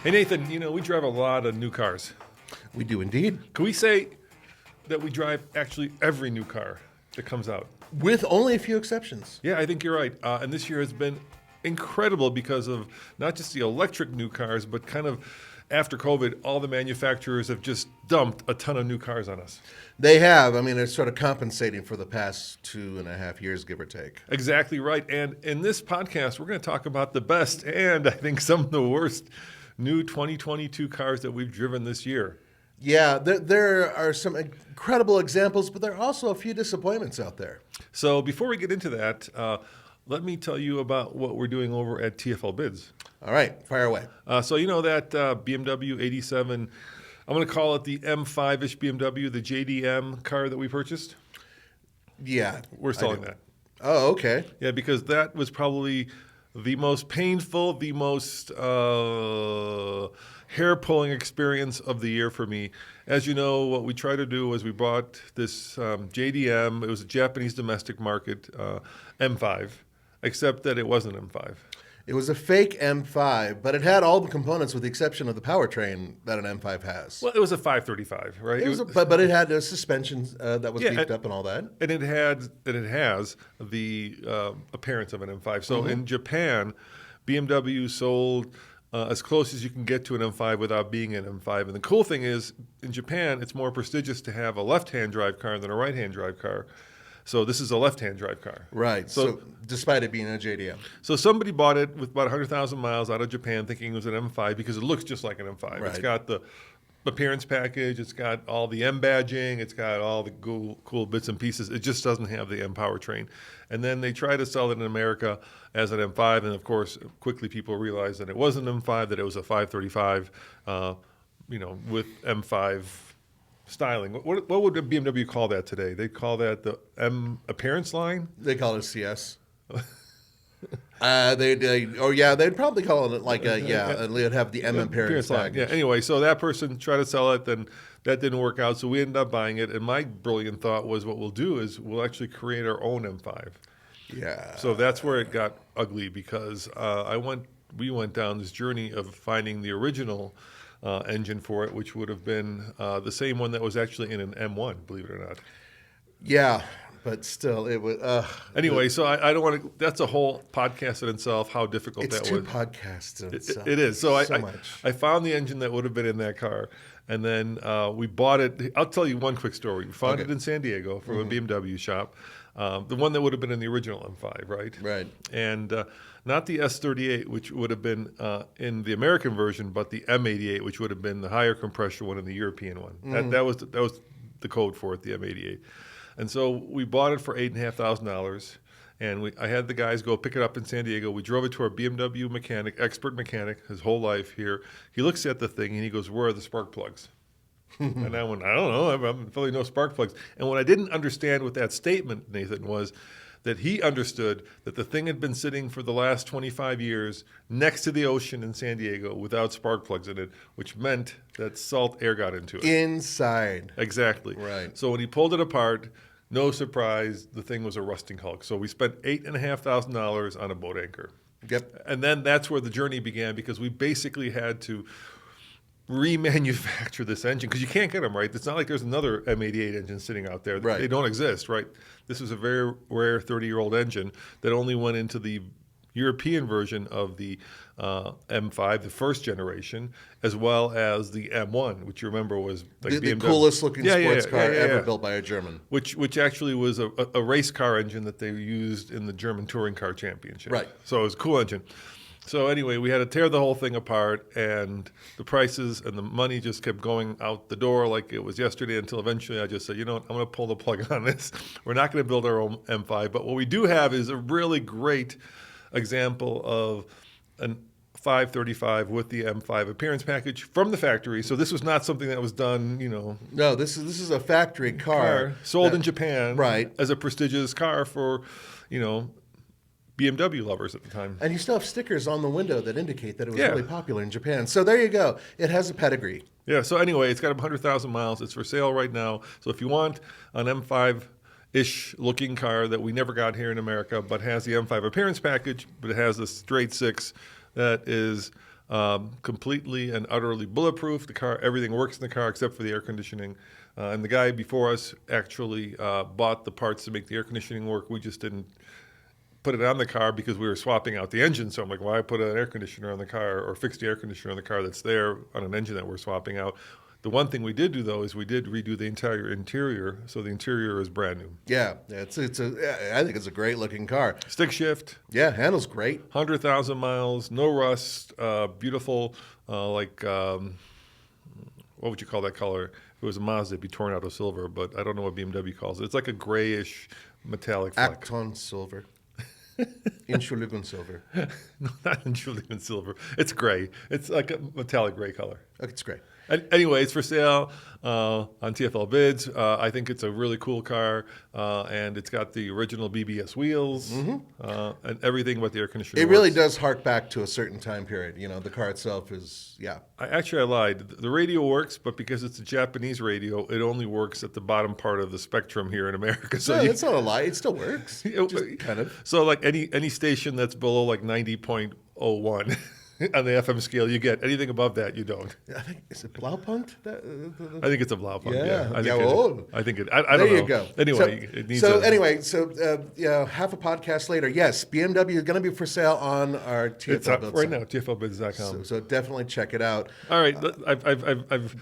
Hey, Nathan, we drive a lot of new cars. We do indeed. Can we say that we drive actually every new car that comes out? With only a few exceptions. Yeah, I think you're right. And this year has been incredible because of not just the electric new cars, but kind of after COVID, all the manufacturers have just dumped a ton of new cars on us. They have. I mean, they're sort of compensating for the past 2.5 years, give or take. Exactly right. And in this podcast, we're going to talk about the best and I think some of the worst new 2022 cars that we've driven this year. Yeah, there are some incredible examples, but there are also a few disappointments out there. So before we get into that, let me tell you about what we're doing over at TFL Bids. All right, fire away. So you know that BMW 87, I'm going to call it the M5-ish BMW, the JDM car that we purchased? Yeah. We're selling that. Oh, okay. Yeah, because that was probably the most painful, the most hair-pulling experience of the year for me. As you know, what we tried to do was we bought this JDM. It was a Japanese domestic market M5, except that it wasn't M5. It was a fake M5, but it had all the components with the exception of the powertrain that an M5 has. Well, it was a 535, right? But it had a suspension that was beefed up and all that. And it has the appearance of an M5. So in Japan, BMW sold as close as you can get to an M5 without being an M5. And the cool thing is, in Japan, it's more prestigious to have a left-hand drive car than a right-hand drive car. So this is a left-hand drive car. Right. So despite it being a JDM. So somebody bought it with about 100,000 miles out of Japan thinking it was an M5 because it looks just like an M5. Right. It's got the appearance package. It's got all the M badging. It's got all the cool bits and pieces. It just doesn't have the M powertrain. And then they try to sell it in America as an M5. And, of course, quickly people realized that it wasn't an M5, that it was a 535, with M5 styling. What would BMW call that today? They'd call that the M appearance line? They call it a CS. They'd probably call it like they'd have the M appearance line. Yeah. Anyway, so that person tried to sell it, then that didn't work out, so we ended up buying it. And my brilliant thought was, what we'll do is we'll actually create our own M5. Yeah. So that's where it got ugly because we went down this journey of finding the original engine for it, which would have been the same one that was actually in an M1, believe it or not. Yeah, but still, it was. Anyway, so I don't want to. That's a whole podcast in itself. How difficult that was. It's two podcasts in itself. It is. So much. I found the engine that would have been in that car, and then we bought it. I'll tell you one quick story. We found it in San Diego from a BMW shop, the one that would have been in the original M5, right? Right. And not the S38, which would have been in the American version, but the M88, which would have been the higher compression one and the European one. That was the code for it, the M88. And so we bought it for $8,500, and I had the guys go pick it up in San Diego. We drove it to our BMW mechanic, expert mechanic, his whole life here. He looks at the thing, and he goes, "Where are the spark plugs?" And I went, "I don't know. I'm really no spark plugs." And what I didn't understand with that statement, Nathan, was that he understood that the thing had been sitting for the last 25 years next to the ocean in San Diego without spark plugs in it, which meant that salt air got into it. Inside. Exactly. Right. So when he pulled it apart, no surprise, the thing was a rusting hulk. So we spent $8,500 on a boat anchor. Yep. And then that's where the journey began because we basically had to remanufacture this engine because you can't get them, right? It's not like there's another M88 engine sitting out there. Right. They don't exist, right? This is a very rare 30-year-old engine that only went into the European version of the M5, the first generation, as well as the M1, which you remember was like the coolest looking sports car ever built by a German. Which actually was a race car engine that they used in the German Touring Car Championship. Right. So it was a cool engine. So anyway, we had to tear the whole thing apart, and the prices and the money just kept going out the door like it was yesterday until eventually I just said, you know what, I'm going to pull the plug on this. We're not going to build our own M5, but what we do have is a really great example of a 535 with the M5 appearance package from the factory. So this was not something that was done, No, this is a factory car sold in Japan, right, as a prestigious car for, BMW lovers at the time. And you still have stickers on the window that indicate that it was really popular in Japan. So there you go. It has a pedigree. Yeah, so anyway, it's got 100,000 miles. It's for sale right now. So if you want an M5-ish looking car that we never got here in America, but has the M5 appearance package, but it has the straight six that is completely and utterly bulletproof. The car, everything works in the car except for the air conditioning. And the guy before us actually bought the parts to make the air conditioning work. We just didn't put it on the car because we were swapping out the engine. So I'm like, why put an air conditioner on the car or fix the air conditioner on the car that's there on an engine that we're swapping out? The one thing we did do, though, is we did redo the entire interior. So the interior is brand new. Yeah, I think it's a great looking car. Stick shift. Yeah, handles great. 100,000 miles, no rust, beautiful, what would you call that color? If it was a Mazda, it'd be torn out of silver, but I don't know what BMW calls it. It's like a grayish metallic fleck. Acton silver. Entschuldigung silver. No, not Entschuldigung silver. It's gray. It's like a metallic gray color. Okay, it's great. Anyway, it's for sale on TFL Bids. I think it's a really cool car, and it's got the original BBS wheels and everything but the air conditioner. It really does hark back to a certain time period. You know, the car itself is, yeah. I lied. The radio works, but because it's a Japanese radio, it only works at the bottom part of the spectrum here in America. So No, that's not a lie. It still works. Just kind of. So like any station that's below like 90.01 on the FM scale, you get. Anything above that, you don't. I think, is it Blaupunkt? I think it's a Blaupunkt. Yeah. I think it. I don't know. There you go. Anyway, it needs half a podcast later, yes, BMW is going to be for sale on our TFL it's up Build right site. now, TFLbids.com. So definitely check it out. All right, I've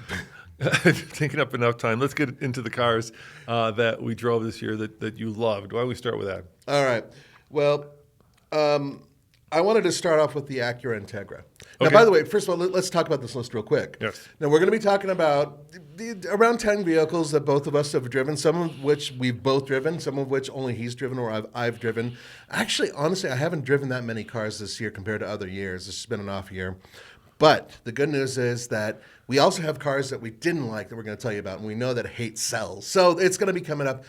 taken up enough time. Let's get into the cars that we drove this year that you loved. Why don't we start with that? All right. Well, I wanted to start off with the Acura Integra. Now, Okay. by the way, first of all, let's talk about this list real quick. Yes. Now, we're going to be talking about around 10 vehicles that both of us have driven, some of which we've both driven, some of which only he's driven or I've driven. Actually, honestly, I haven't driven that many cars this year compared to other years. This has been an off year. But the good news is that we also have cars that we didn't like that we're going to tell you about, and we know that hate sells. So it's going to be coming up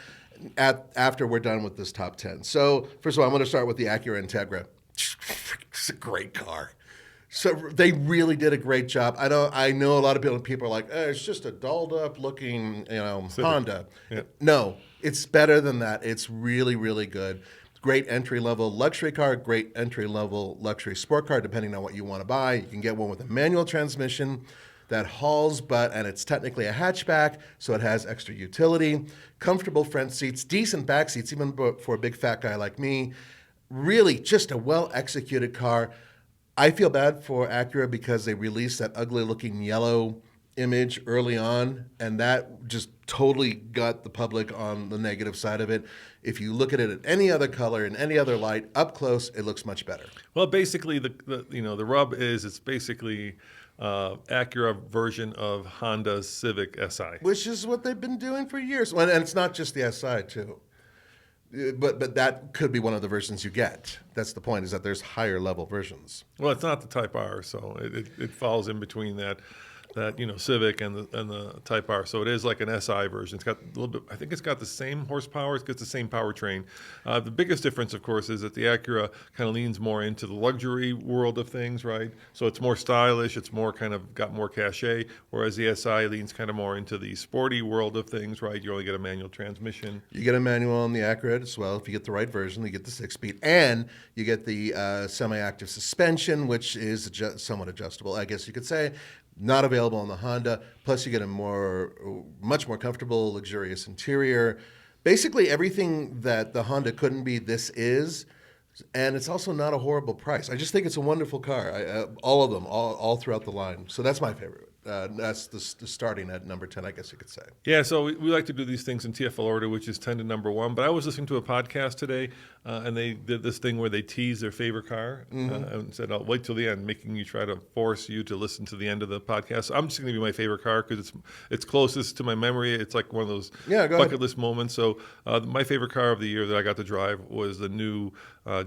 after we're done with this top 10. So first of all, I'm going to start with the Acura Integra. It's a great car. So they really did a great job. I know a lot of people are like, it's just a dolled up looking, Honda. Yeah. No, it's better than that. It's really, really good. Great entry-level luxury car, great entry-level luxury sport car, depending on what you want to buy. You can get one with a manual transmission that hauls butt, and it's technically a hatchback, so it has extra utility, comfortable front seats, decent back seats, even for a big fat guy like me. Really just a well-executed car. I feel bad for Acura because they released that ugly-looking yellow image early on, and that just totally got the public on the negative side of it. If you look at it in any other color, in any other light, up close, it looks much better. Well, basically, the rub is it's basically Acura version of Honda's Civic Si. Which is what they've been doing for years. And it's not just the Si, too. But that could be one of the versions you get. That's the point, is that there's higher level versions. Well, it's not the Type R, so it falls in between that Civic and the Type R. So it is like an SI version. It's got a little bit. I think it's got the same horsepower. It's got the same powertrain. The biggest difference, of course, is that the Acura kind of leans more into the luxury world of things, right? So it's more stylish. It's more kind of got more cachet. Whereas the SI leans kind of more into the sporty world of things, right? You only get a manual transmission. You get a manual on the Acura as well. If you get the right version, you get the 6-speed, and you get the semi-active suspension, which is somewhat adjustable, I guess you could say. Not available on the Honda. Plus, you get a much more comfortable, luxurious interior. Basically, everything that the Honda couldn't be, this is. And it's also not a horrible price. I just think it's a wonderful car. All of them, all throughout the line. So that's my favorite. That's the starting at number 10, I guess you could say. Yeah, so we like to do these things in TFL order, which is 10 to number 1. But I was listening to a podcast today, and they did this thing where they tease their favorite car and said, I'll wait till the end, making you try to force you to listen to the end of the podcast. So I'm just going to be my favorite car because it's closest to my memory. It's like one of those bucket list moments. So my favorite car of the year that I got to drive was the new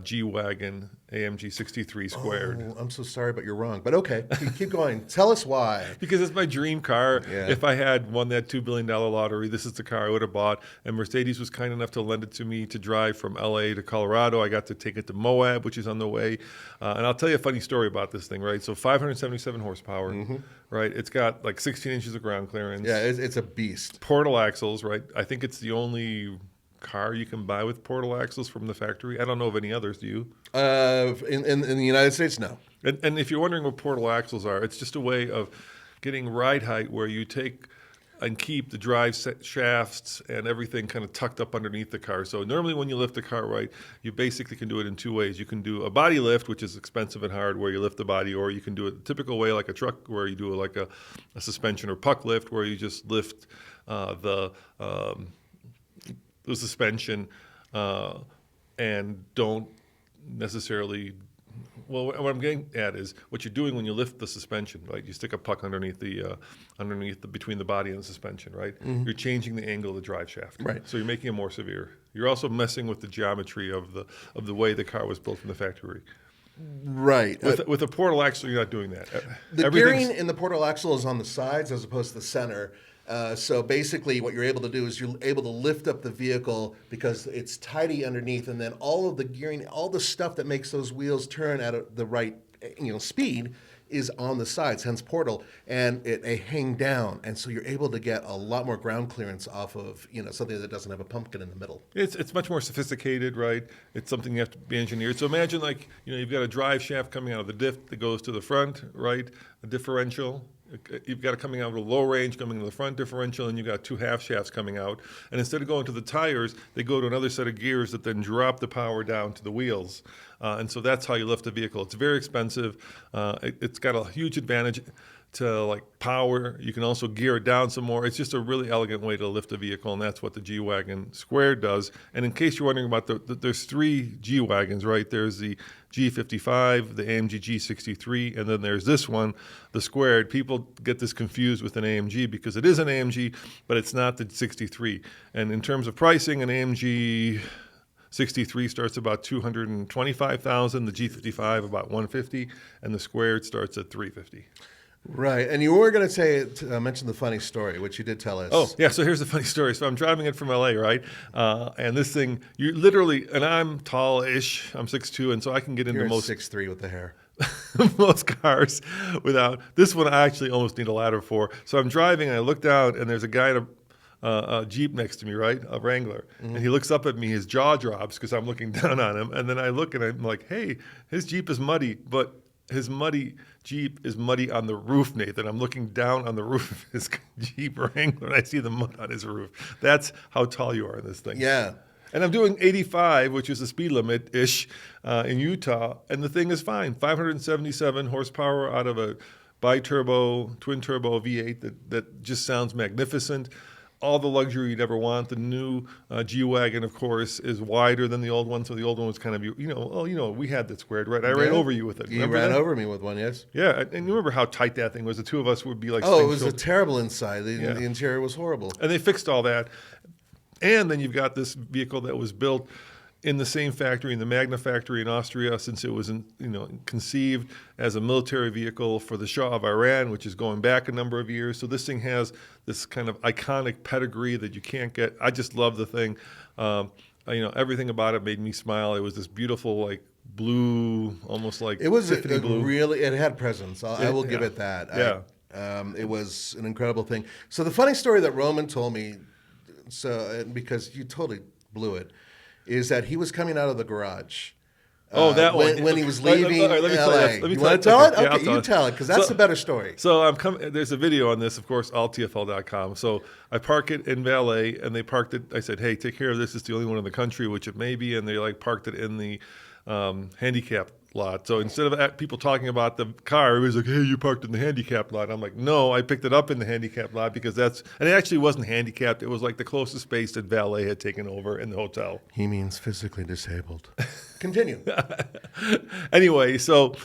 G-Wagon AMG 63 Squared. Oh, I'm so sorry, but you're wrong. But okay, keep going. Tell us why. Because it's my dream car. Yeah. If I had won that $2 billion lottery, this is the car I would have bought. And Mercedes was kind enough to lend it to me to drive from LA to Colorado. I got to take it to Moab, which is on the way. And I'll tell you a funny story about this thing, right? So 577 horsepower, right? It's got like 16 inches of ground clearance. Yeah, it's a beast. Portal axles, right? I think it's the only car you can buy with portal axles from the factory. I don't know of any others. Do you? In the United States, no. And if you're wondering what portal axles are, it's just a way of getting ride height where you take and keep the drive shafts and everything kind of tucked up underneath the car. So normally when you lift the car right, you basically can do it in two ways. You can do a body lift, which is expensive and hard, where you lift the body, or you can do it the typical way like a truck, where you do like a suspension or puck lift, where you just lift the suspension and don't necessarily. Well, what I'm getting at is what you're doing when you lift the suspension, right? You stick a puck underneath between the body and the suspension, right? Mm-hmm. You're changing the angle of the drive shaft, right? So you're making it more severe. You're also messing with the geometry of the way the car was built from the factory. Right. With a portal axle, you're not doing that. The gearing in the portal axle is on the sides as opposed to the center. So basically what you're able to do is you're able to lift up the vehicle because it's tidy underneath, and then all of the gearing, all the stuff that makes those wheels turn at the right speed is on the sides, hence portal, and they hang down, and so you're able to get a lot more ground clearance off of something that doesn't have a pumpkin in the middle. It's much more sophisticated, right? It's something you have to be engineered. So imagine you've got a drive shaft coming out of the diff that goes to the front, right? A differential. You've got it coming out of a low range, coming to the front differential, and you've got two half shafts coming out. And instead of going to the tires, they go to another set of gears that then drop the power down to the wheels. And so that's how you lift a vehicle. It's very expensive. It's got a huge advantage to power. You can also gear it down some more. It's just a really elegant way to lift a vehicle, and that's what the G-Wagon Squared does. And in case you're wondering about there's three G-Wagons, right? There's the G55, the AMG G63, and then there's this one, the Squared. People get this confused with an AMG because it is an AMG, but it's not the 63. And in terms of pricing, an AMG 63 starts about $225,000, the G55 about $150,000, and the Squared starts at $350,000. Right, and you were going to mention the funny story, which you did tell us. Oh, yeah, so here's the funny story. So I'm driving it from L.A., right? And this thing, you literally, and I'm tall-ish, I'm 6'2", and so I can get into You're most 6'3" with the hair. most cars without, this one I actually almost need a ladder for. So I'm driving, and I look down, and there's a guy in a Jeep next to me, right? A Wrangler. Mm-hmm. And he looks up at me, his jaw drops because I'm looking down on him. And then I look and I'm like, hey, his Jeep is muddy, but his muddy Jeep is muddy on the roof, Nathan. I'm looking down on the roof of his Jeep Wrangler and I see the mud on his roof. That's how tall you are in this thing. Yeah. And I'm doing 85, which is the speed limit-ish in Utah, and the thing is fine. 577 horsepower out of a bi-turbo, twin-turbo V8 that just sounds magnificent. All the luxury you'd ever want. The new G-Wagon, of course, is wider than the old one. So the old one was kind of, we had that Squared, right? I ran over you with it. You ran over me with one, yes. Yeah, and you remember how tight that thing was? The two of us would be like... Oh, it was a terrible inside. The interior was horrible. And they fixed all that. And then you've got this vehicle that was built in the same factory, in the Magna factory in Austria, since it was conceived as a military vehicle for the Shah of Iran, which is going back a number of years. So this thing has this kind of iconic pedigree that you can't get. I just love the thing. Everything about it made me smile. It was this beautiful, blue, almost like it was Tiffany blue. Really, it had presence. I will give it that. Yeah. It was an incredible thing. So the funny story that Roman told me, because you totally blew it, is that he was coming out of the garage. That one. When he was leaving LA. Let me you want to tell it? Yeah, okay, you tell it, because that's the better story. So there's a video on this, of course, alltfl.com. So I park it in valet, and they parked it. I said, hey, take care of this. It's the only one in the country, which it may be. And they parked it in the handicap lot. So instead of people talking about the car, it was like, hey, you parked in the handicap lot. I'm like, no, I picked it up in the handicap lot because and it actually wasn't handicapped. It was like the closest space that valet had taken over in the hotel. He means physically disabled. Continue. Anyway, so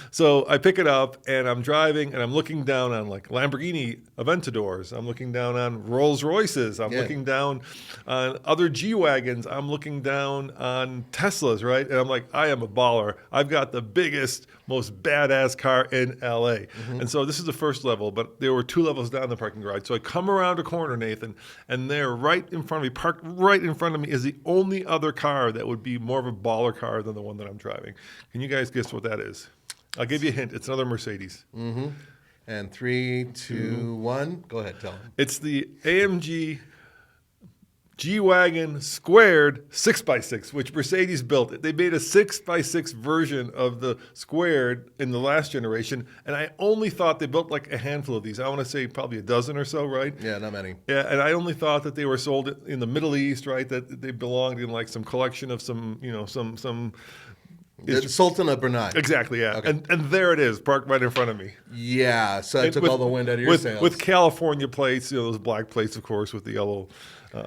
I pick it up and I'm driving and I'm looking down on Lamborghini Aventadors. I'm looking down on Rolls Royces. I'm looking down on other G-Wagons. I'm looking down on Teslas, right? And I'm like, I am a baller. I've got the biggest, most badass car in LA. Mm-hmm. And so this is the first level, but there were two levels down the parking garage. So I come around a corner, Nathan, and there right in front of me, parked right in front of me, is the only other car that would be more of a baller car than the one that I'm driving. Can you guys guess what that is? I'll give you a hint. It's another Mercedes. Mm-hmm. And 3, 2, 1. Go ahead, tell them. It's the AMG G-Wagon Squared 6x6, which Mercedes built. They made a 6x6 version of the Squared in the last generation, and I only thought they built like a handful of these. I want to say probably a dozen or so, right? Yeah, not many. Yeah, and I only thought that they were sold in the Middle East, right? That they belonged in like some collection of some, some. The Sultan of Brunei. Exactly, yeah. Okay. And there it is, parked right in front of me. Yeah, so it took all the wind out of your sails. With California plates, those black plates, of course, with the yellow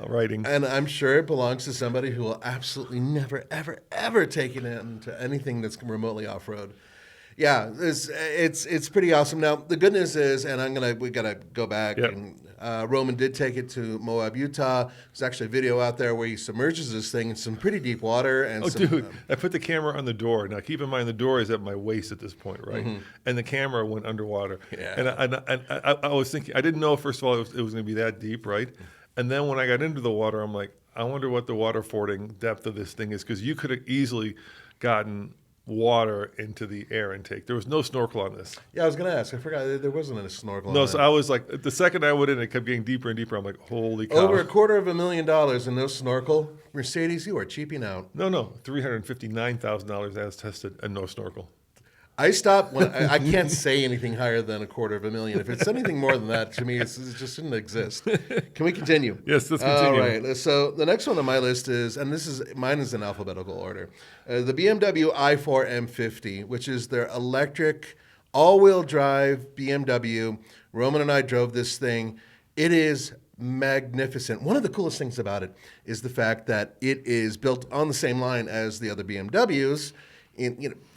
writing. And I'm sure it belongs to somebody who will absolutely never, ever, ever take it into anything that's remotely off-road. Yeah, it's pretty awesome. Now the good news is, and we gotta go back. Yep. And Roman did take it to Moab, Utah. There's actually a video out there where he submerges this thing in some pretty deep water. And Dude, I put the camera on the door. Now keep in mind the door is at my waist at this point, right? Mm-hmm. And the camera went underwater. Yeah. And I was thinking, I didn't know first of all it was going to be that deep, right? And then when I got into the water, I'm like, I wonder what the water fording depth of this thing is, because you could have easily gotten water into the air intake. There was no snorkel on this. Yeah, I was going to ask. I forgot there wasn't a snorkel. No, so I was like, the second I went in, it kept getting deeper and deeper. I'm like, holy cow. Over $250,000 and no snorkel. Mercedes, you are cheaping out. No, $359,000 as tested and no snorkel. I stopped when I can't say anything higher than $250,000. If it's anything more than that, to me, it just shouldn't exist. Can we continue? Yes, let's continue. All right. So the next one on my list is, and mine is in alphabetical order, the BMW i4 M50, which is their electric all-wheel drive BMW. Roman and I drove this thing. It is magnificent. One of the coolest things about it is the fact that it is built on the same line as the other BMWs.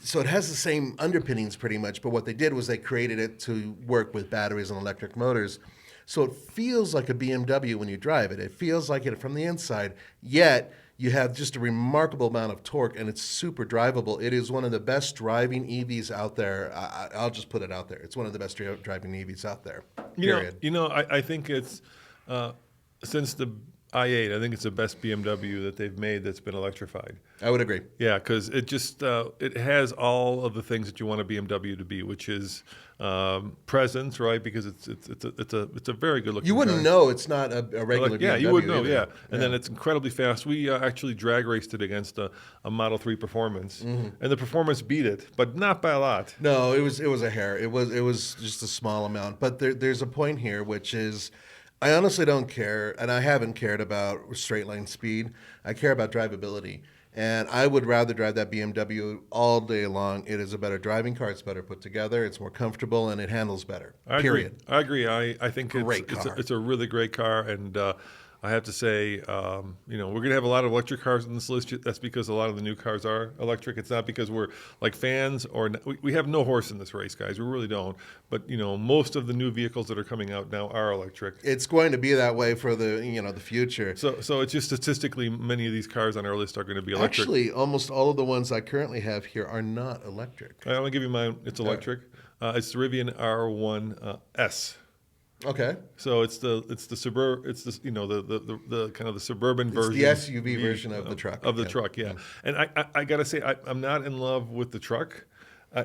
So it has the same underpinnings pretty much, but what they did was they created it to work with batteries and electric motors. So it feels like a BMW when you drive it. It feels like it from the inside, yet you have just a remarkable amount of torque, and it's super drivable. It is one of the best driving EVs out there. I'll just put it out there. It's one of the best driving EVs out there, period. I think it's, since the i8, I think it's the best BMW that they've made that's been electrified. I would agree. Yeah, because it just it has all of the things that you want a BMW to be, which is presence, right? Because it's a very good looking. You wouldn't know it's not a regular BMW. Yeah, you wouldn't know. Yeah, and yeah. then it's incredibly fast. We actually drag raced it against a Model 3 Performance, and the Performance beat it, but not by a lot. No, it was a hair. It was just a small amount. But there's a point here, which is, I honestly don't care, and I haven't cared about straight line speed. I care about drivability. And I would rather drive that BMW all day long. It is a better driving car. It's better put together. It's more comfortable, and it handles better. Period. I agree. I think Great it's a really great car, and I have to say, we're going to have a lot of electric cars on this list. That's because a lot of the new cars are electric. It's not because we're like fans or we have no horse in this race, guys. We really don't. But most of the new vehicles that are coming out now are electric. It's going to be that way for the the future. So it's just statistically, many of these cars on our list are going to be electric. Actually, almost all of the ones I currently have here are not electric. I want to give you mine. It's electric. It's the Rivian R1 S. Okay. So it's the kind of the suburban version. It's the SUV version of the truck. Of the truck, yeah. And I gotta say, I'm not in love with the truck.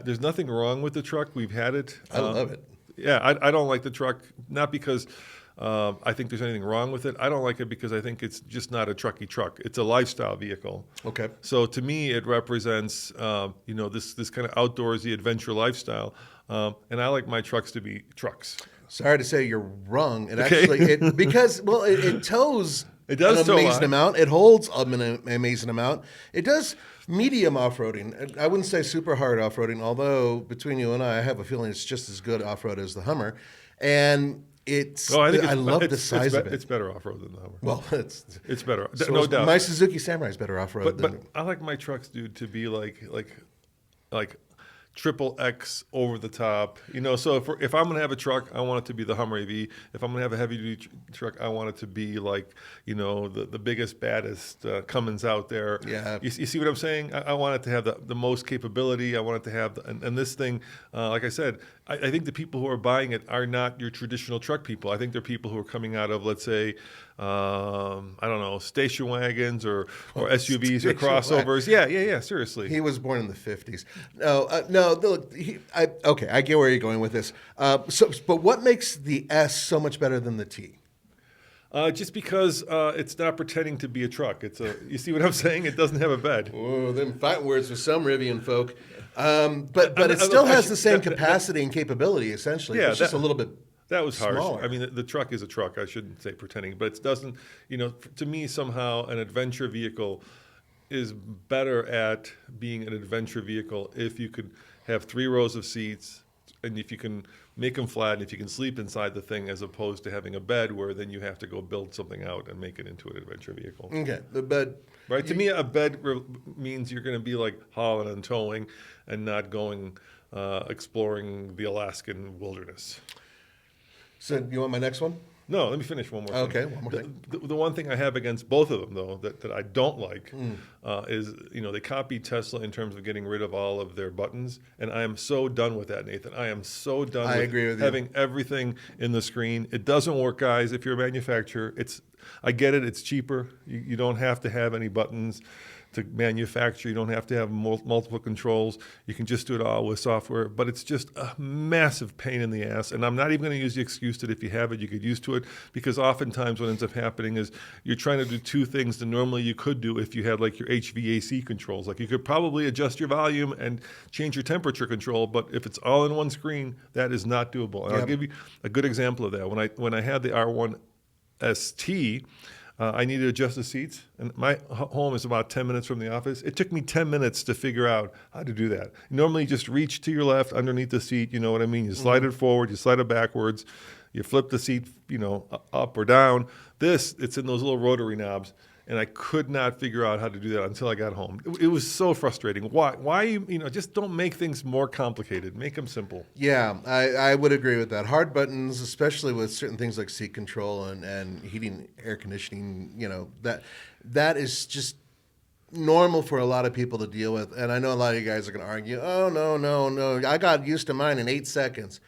There's nothing wrong with the truck. We've had it. I love it. Yeah, I don't like the truck, not because I think there's anything wrong with it. I don't like it because I think it's just not a trucky truck. It's a lifestyle vehicle. Okay. So to me, it represents this kind of outdoorsy adventure lifestyle, and I like my trucks to be trucks. Sorry to say you're wrong. It actually because it tows it does an amazing amount. It holds an amazing amount. It does medium off-roading. I wouldn't say super hard off-roading, although between you and I have a feeling it's just as good off-road as the Hummer. And I love the size of it. It's better off-road than the Hummer. Well, it's better, so no doubt. My Suzuki Samurai is better off-road but I like my trucks, dude, to be like triple X over the top, So if I'm gonna have a truck, I want it to be the Hummer EV. If I'm gonna have a heavy duty truck, I want it to be like the biggest, baddest Cummins out there. Yeah. You see what I'm saying? I want it to have the most capability. I want it to have and this thing, like I said, I think the people who are buying it are not your traditional truck people. I think they're people who are coming out of, let's say, I don't know, station wagons or SUVs or crossovers. Yeah. Seriously. He was born in the 50s. No. Look, I get where you're going with this. But what makes the S so much better than the T? Just because it's not pretending to be a truck. You see what I'm saying? It doesn't have a bed. Oh, them fighting words for some Rivian folk. But it still has the same capacity and capability, essentially. Yeah, It's just a little bit that was harsh. smaller. I mean, the truck is a truck. I shouldn't say pretending, but it doesn't. To me, somehow, an adventure vehicle is better at being an adventure vehicle if you could have 3 rows of seats, and if you can make them flat, and if you can sleep inside the thing, as opposed to having a bed where then you have to go build something out and make it into an adventure vehicle. Okay, the bed. Right? To me, a bed means you're going to be like hauling and towing and not going exploring the Alaskan wilderness. So you want my next one? No, let me finish one more thing. Okay, one more thing. The one thing I have against both of them, though, that I don't like is, they copied Tesla in terms of getting rid of all of their buttons. And I am so done with that, Nathan. I am so done with having everything in the screen. It doesn't work, guys. If you're a manufacturer, I get it. It's cheaper. You don't have to have any buttons to manufacture. You don't have to have multiple controls. You can just do it all with software. But it's just a massive pain in the ass. And I'm not even going to use the excuse that if you have it, you get used to it. Because oftentimes what ends up happening is you're trying to do 2 things that normally you could do if you had like your HVAC controls. Like you could probably adjust your volume and change your temperature control. But if it's all in one screen, that is not doable. And I'll give you a good example of that. When I had the R1 ST, I needed to adjust the seats, and my home is about 10 minutes from the office. It took me 10 minutes to figure out how to do that. Normally, you just reach to your left underneath the seat, you know what I mean? You slide it forward, you slide it backwards, you flip the seat, up or down. It's in those little rotary knobs, and I could not figure out how to do that until I got home. It was so frustrating. Why, just don't make things more complicated. Make them simple. Yeah, I would agree with that. Hard buttons, especially with certain things like seat control and heating, air conditioning, that is just normal for a lot of people to deal with. And I know a lot of you guys are going to argue, oh, no, I got used to mine in 8 seconds.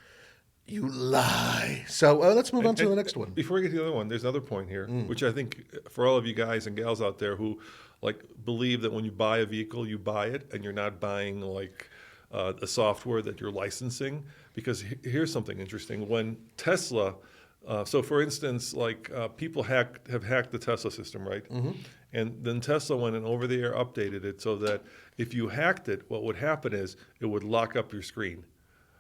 You lie. So let's move on to the next one. Before we get to the other one, there's another point here, which I think for all of you guys and gals out there who believe that when you buy a vehicle, you buy it, and you're not buying a software that you're licensing. Because here's something interesting: when Tesla, so for instance, people have hacked the Tesla system, right? Mm-hmm. And then Tesla went and over the air updated it so that if you hacked it, what would happen is it would lock up your screen.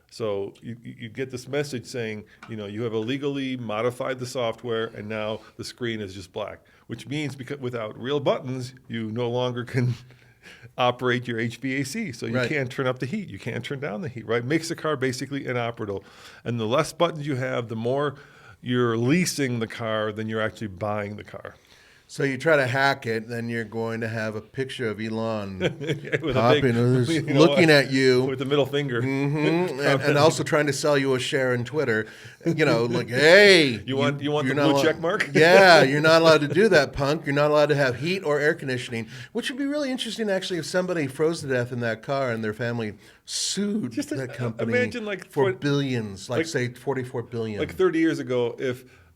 So you get this message saying, you have illegally modified the software, and now the screen is just black, which means because without real buttons, you no longer can operate your HVAC. So you can't turn up the heat. You can't turn down the heat, right? Makes the car basically inoperable. And the less buttons you have, the more you're leasing the car than you're actually buying the car. So you try to hack it, then you're going to have a looking at you with the middle finger, and also trying to sell you a share in Twitter. Hey, you want the blue check mark? Yeah, you're not allowed to do that, punk. You're not allowed to have heat or air conditioning, which would be really interesting actually if somebody froze to death in that car and their family sued that company for billions, say $44 billion. Like 30 years ago,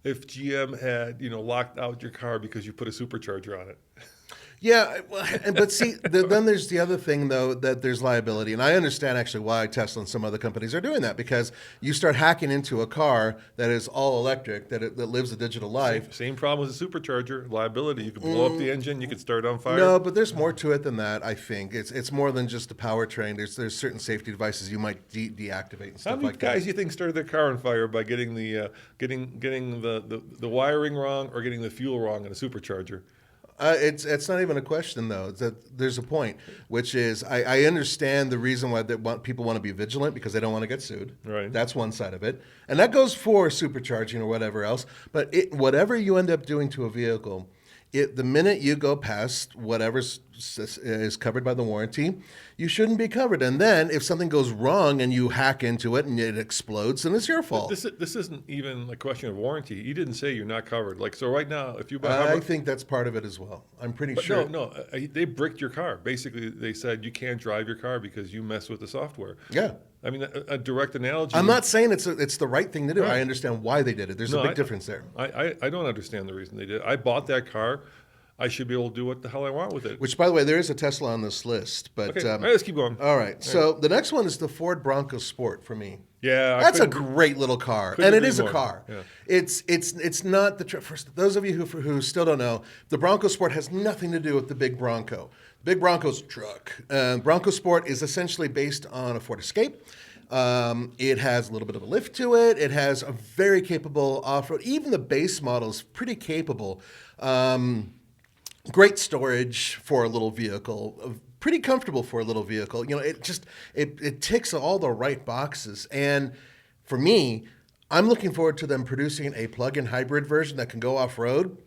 if GM had, locked out your car because you put a supercharger on it. Yeah, but see, then there's the other thing, though, that there's liability. And I understand actually why Tesla and some other companies are doing that, because you start hacking into a car that is all electric, that lives a digital life. Same problem with a supercharger, liability. You could blow up the engine, you could start it on fire. No, but there's more to it than that, I think. It's more than just the powertrain. There's certain safety devices you might deactivate and stuff like that. How many guys you think started their car on fire by getting the wiring wrong or getting the fuel wrong in a supercharger? It's not even a question, though. It's that there's a point, which is I understand the reason why people want to be vigilant, because they don't want to get sued. Right. That's one side of it. And that goes for supercharging or whatever else. But whatever you end up doing to a vehicle, the minute you go past whatever is covered by the warranty, you shouldn't be covered. And then if something goes wrong and you hack into it and it explodes, then it's your fault. This isn't even a question of warranty. You didn't say you're not covered. So right now, if you buy I think that's part of it as well. I'm pretty sure. No, they bricked your car. Basically, they said you can't drive your car because you mess with the software. Yeah. I mean, a direct analogy. I'm not saying it's the right thing to do. Right. I understand why they did it. There's a big difference there. I don't understand the reason they did it. I bought that car I should be able to do what the hell I want with it. Which, by the way, there is a Tesla on this list. But Okay, all right, let's keep going. All right. So the next one is the Ford Bronco Sport for me. Yeah, That's a great little car, and it is a car. Yeah. It's not for those of you who still don't know, the Bronco Sport has nothing to do with the big Bronco. Big Bronco's a truck. Bronco Sport is essentially based on a Ford Escape. It has a little bit of a lift to it. It has a very capable off-road. Even the base model is pretty capable. Great storage for a little vehicle. Pretty comfortable for a little vehicle. You know, it ticks all the right boxes. And for me, I'm looking forward to them producing a plug-in hybrid version that can go off-road.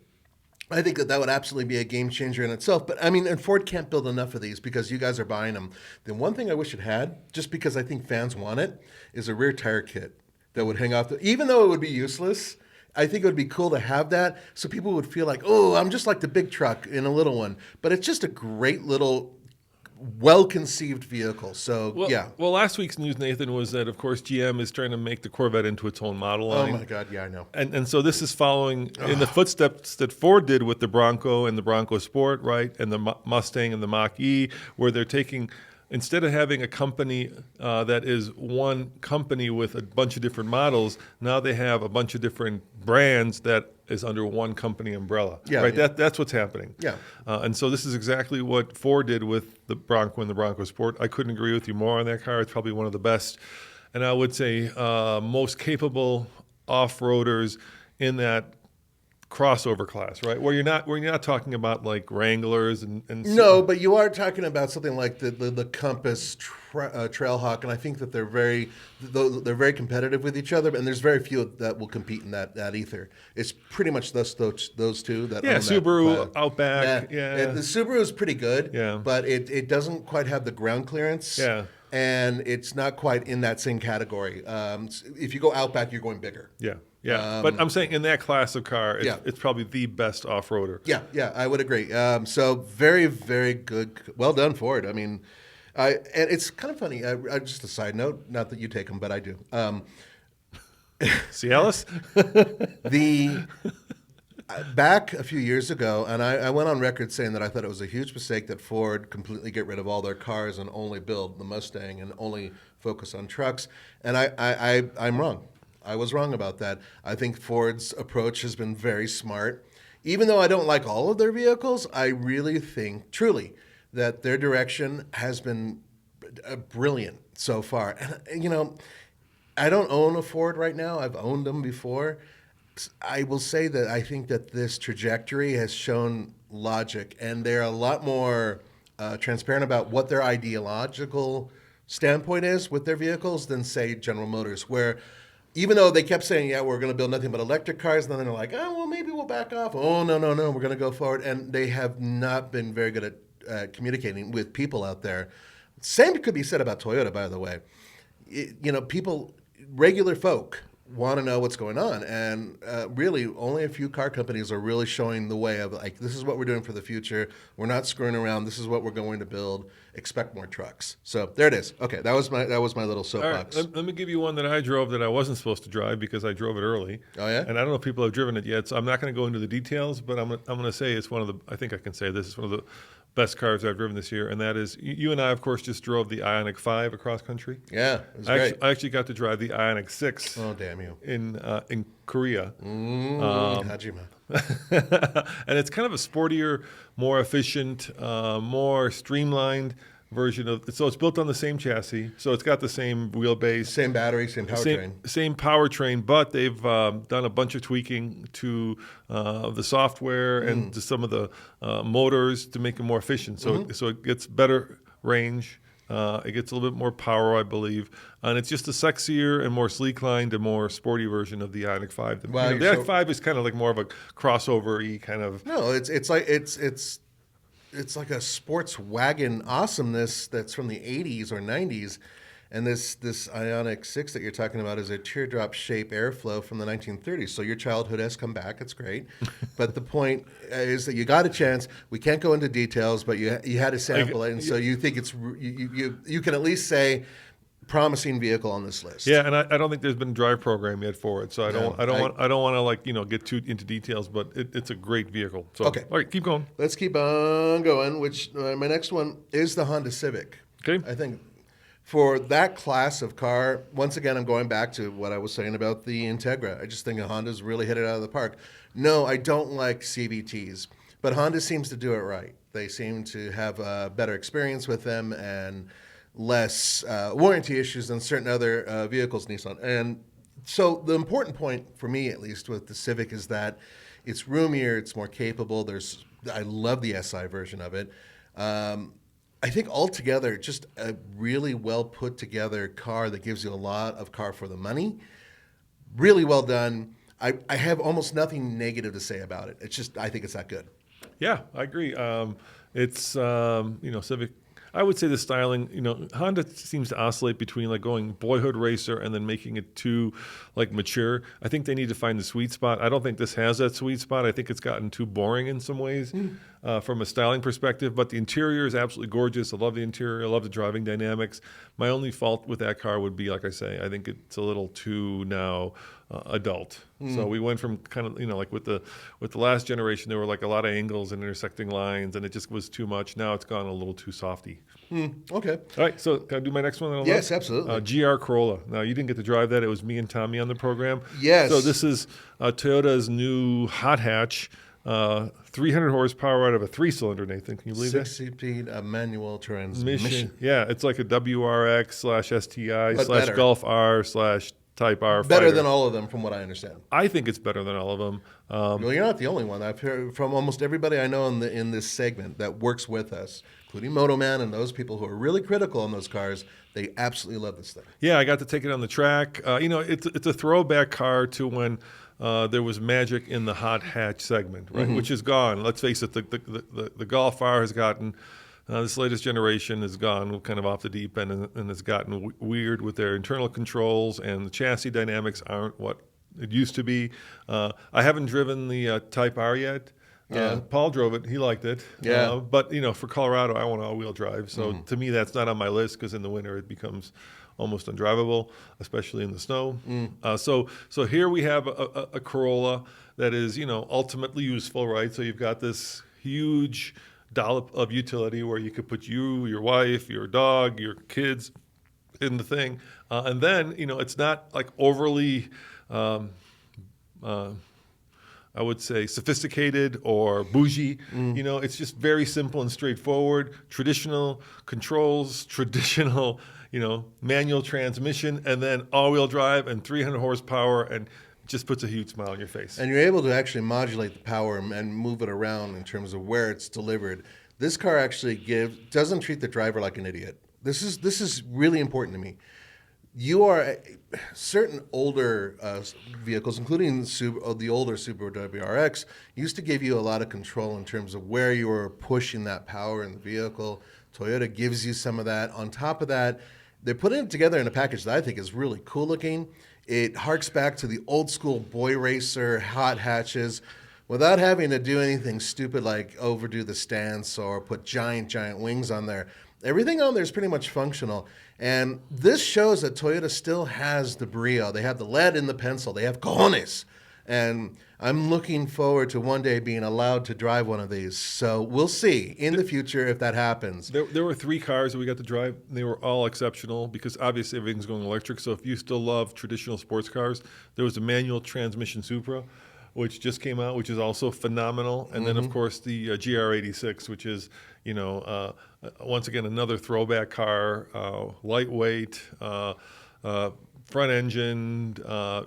I think that would absolutely be a game changer in itself. But I mean, and Ford can't build enough of these because you guys are buying them. The one thing I wish it had, just because I think fans want it, is a rear tire kit that would hang off. Even though it would be useless, I think it would be cool to have that so people would feel like, oh, I'm just like the big truck in a little one. But it's just a great little well-conceived vehicle. So, yeah. Well, last week's news, Nathan, was that, of course, GM is trying to make the Corvette into its own model line. Oh, my God. Yeah, I know. And so this is following in the footsteps that Ford did with the Bronco and the Bronco Sport, right, and the Mustang and the Mach-E, where they're taking, instead of having a company that is one company with a bunch of different models, now they have a bunch of different brands that is under one company umbrella. Yeah, right? yeah. That's what's happening. Yeah. And so this is exactly what Ford did with the Bronco and the Bronco Sport. I couldn't agree with you more on that car. It's probably one of the best, and I would say most capable off-roaders in that crossover class, right? Where you're not talking about like Wranglers and No, but you are talking about something like the Compass Trailhawk, and I think that they're very competitive with each other, and there's very few that will compete in that ether. It's pretty much those two that own Subaru, that. Outback, The Subaru is pretty good, Yeah. but it doesn't quite have the ground clearance, Yeah. and it's not quite in that same category. If you go Outback, you're going bigger. Yeah. But I'm saying in that class of car, it's probably the best off-roader. Yeah, I would agree. So very, very good. Well done, Ford. I mean, and it's kind of funny. Just a side note, not that you take them, but I do. Cialis? Back a few years ago, and I went on record saying that I thought it was a huge mistake that Ford completely get rid of all their cars and only build the Mustang and only focus on trucks. And I'm wrong. I was wrong about that. I think Ford's approach has been very smart. Even though I don't like all of their vehicles, I really think, truly, that their direction has been brilliant so far. And, you know, I don't own a Ford right now. I've owned them before. I will say that I think that this trajectory has shown logic, and they're a lot more transparent about what their ideological standpoint is with their vehicles than, say, General Motors, where even though they kept saying, yeah, we're going to build nothing but electric cars, and then they're like, oh, well, maybe we'll back off. Oh, no, we're going to go forward. And they have not been very good at communicating with people out there. Same could be said about Toyota, by the way. People, regular folk, want to know what's going on. And really, only a few car companies are really showing the way of, like, this is what we're doing for the future. We're not screwing around. This is what we're going to build. Expect more trucks. So there it is. Okay, that was my little soapbox. All right, let me give you one that I drove that I wasn't supposed to drive because I drove it early. Oh, yeah? And I don't know if people have driven it yet, so I'm not going to go into the details, but I'm going to say it's one of the, I think I can say this is one of the best cars I've driven this year, and that is, you and I, of course, just drove the Ioniq 5 across country. Yeah, it was great. I actually got to drive the Ioniq 6. Oh, damn you. In Korea. Hajima. And it's kind of a sportier, more efficient, more streamlined version of, so it's built on the same chassis, so it's got the same wheelbase, same battery, same powertrain. Same powertrain, but they've done a bunch of tweaking to the software and to some of the motors to make it more efficient. So so it gets better range. It gets a little bit more power, I believe, and it's just a sexier and more sleek-lined and more sporty version of the Ioniq 5. The Ioniq 5 is kind of like more of a crossover-y kind of. No, it's like a sports wagon awesomeness that's from the 80s or 90s. And this Ioniq 6 that you're talking about is a teardrop shape airflow from the 1930s. So your childhood has come back. It's great. But the point is that you got a chance. We can't go into details, but you had to sample it. And so you think it's you can at least say promising vehicle on this list. Yeah, and I don't think there's been a drive program yet for it, so I don't want to like get too into details, but it's a great vehicle. So Okay. all right, keep going. Let's keep on going. Which my next one is the Honda Civic. Okay. I think for that class of car, once again, I'm going back to what I was saying about the Integra. I just think Honda's really hit it out of the park. No, I don't like CVTs, but Honda seems to do it right. They seem to have a better experience with them and less warranty issues than certain other vehicles, Nissan. And so the important point for me, at least with the Civic, is that it's roomier, it's more capable. I love the SI version of it. I think altogether, just a really well put together car that gives you a lot of car for the money. Really well done. I have almost nothing negative to say about it. It's just, I think it's that good. Yeah, I agree. It's Civic. I would say the styling, Honda seems to oscillate between like going boyhood racer and then making it too like mature. I think they need to find the sweet spot. I don't think this has that sweet spot. I think it's gotten too boring in some ways from a styling perspective, but the interior is absolutely gorgeous. I love the interior. I love the driving dynamics. My only fault with that car would be, like I say, I think it's a little too now adult. So we went from kind of, like with the last generation, there were like a lot of angles and intersecting lines, and it just was too much. Now it's gone a little too softy. Okay. All right, so can I do my next one? Yes, absolutely. GR Corolla. Now, you didn't get to drive that. It was me and Tommy on the program. Yes. So this is Toyota's new hot hatch, 300 horsepower out of a 3-cylinder, Nathan. Can you believe that? 6-speed manual transmission. Yeah, it's like a WRX/STI But better. /Golf R/ Type R. Better fighter. than all of them, from what I understand. I think it's better than all of them. Well, you're not the only one. I've heard from almost everybody I know in this segment that works with us, including Motoman and those people who are really critical on those cars. They absolutely love this thing. Yeah, I got to take it on the track. It's a throwback car to when there was magic in the hot hatch segment, right? Which is gone. Let's face it, the Golf R has gotten. This latest generation has gone kind of off the deep end and has gotten weird with their internal controls, and the chassis dynamics aren't what it used to be. I haven't driven the Type R yet. Yeah. Paul drove it. He liked it. Yeah. But, for Colorado, I want all-wheel drive. So to me, that's not on my list because in the winter it becomes almost undrivable, especially in the snow. So here we have a Corolla that is, ultimately useful, right? So you've got this huge dollop of utility where you could put you, your wife, your dog, your kids in the thing. And then, it's not like overly, I would say, sophisticated or bougie. It's just very simple and straightforward. Traditional controls, traditional, manual transmission, and then all-wheel drive and 300 horsepower and just puts a huge smile on your face. And you're able to actually modulate the power and move it around in terms of where it's delivered. This car actually doesn't treat the driver like an idiot. This is really important to me. Certain older vehicles, including the older Subaru WRX, used to give you a lot of control in terms of where you were pushing that power in the vehicle. Toyota gives you some of that. On top of that, they're putting it together in a package that I think is really cool looking. It harks back to the old school boy racer hot hatches without having to do anything stupid like overdo the stance or put giant wings on there. Everything on there is pretty much functional. And this shows that Toyota still has the brio. They have the lead in the pencil. They have cojones. And I'm looking forward to one day being allowed to drive one of these. So we'll see in the future if that happens. There were 3 cars that we got to drive. They were all exceptional because obviously everything's going electric. So if you still love traditional sports cars, there was a manual transmission Supra, which just came out, which is also phenomenal. And then, of course, the GR86, which is, once again, another throwback car, lightweight, front engine.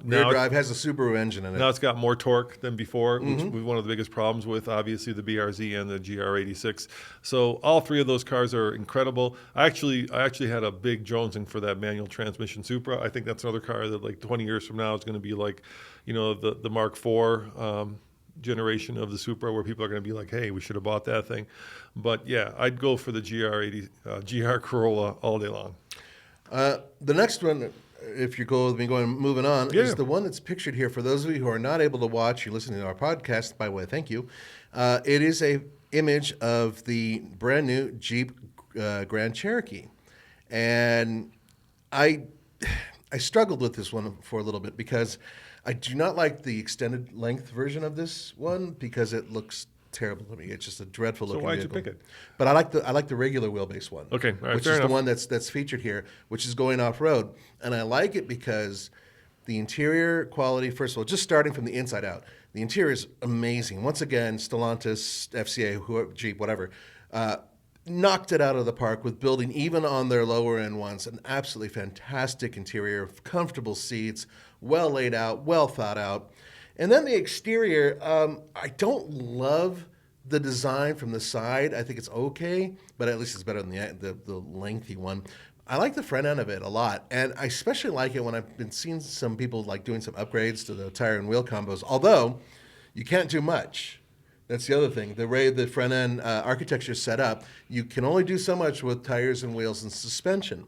Rear drive has a Subaru engine in it. Now it's got more torque than before, which was one of the biggest problems with, obviously, the BRZ and the GR86. So all 3 of those cars are incredible. I actually had a big jonesing for that manual transmission Supra. I think that's another car that, like, 20 years from now is going to be like, the Mark IV generation of the Supra, where people are going to be like, hey, we should have bought that thing. But, yeah, I'd go for the GR Corolla all day long. The next one, if you go with me moving on, is the one that's pictured here. For those of you who are not able to watch, you're listening to our podcast, by the way, thank you. It is a image of the brand new Jeep Grand Cherokee. And I struggled with this one for a little bit because I do not like the extended length version of this one because it looks terrible to me. It's just a dreadful looking why'd vehicle. you pick it? But I like the regular wheelbase one. Okay, all right, which fair is enough. the one that's featured here, which is going off road, and I like it because the interior quality. First of all, just starting from the inside out, the interior is amazing. Once again, Stellantis, FCA, whoever, Jeep, whatever. Knocked it out of the park with building, even on their lower end ones, an absolutely fantastic interior, comfortable seats, well laid out, well thought out. And then the exterior, I don't love the design from the side. I think it's okay, but at least it's better than the lengthy one. I like the front end of it a lot, and I especially like it when I've been seeing some people like doing some upgrades to the tire and wheel combos, although you can't do much. That's the other thing. The way the front end architecture is set up, you can only do so much with tires and wheels and suspension.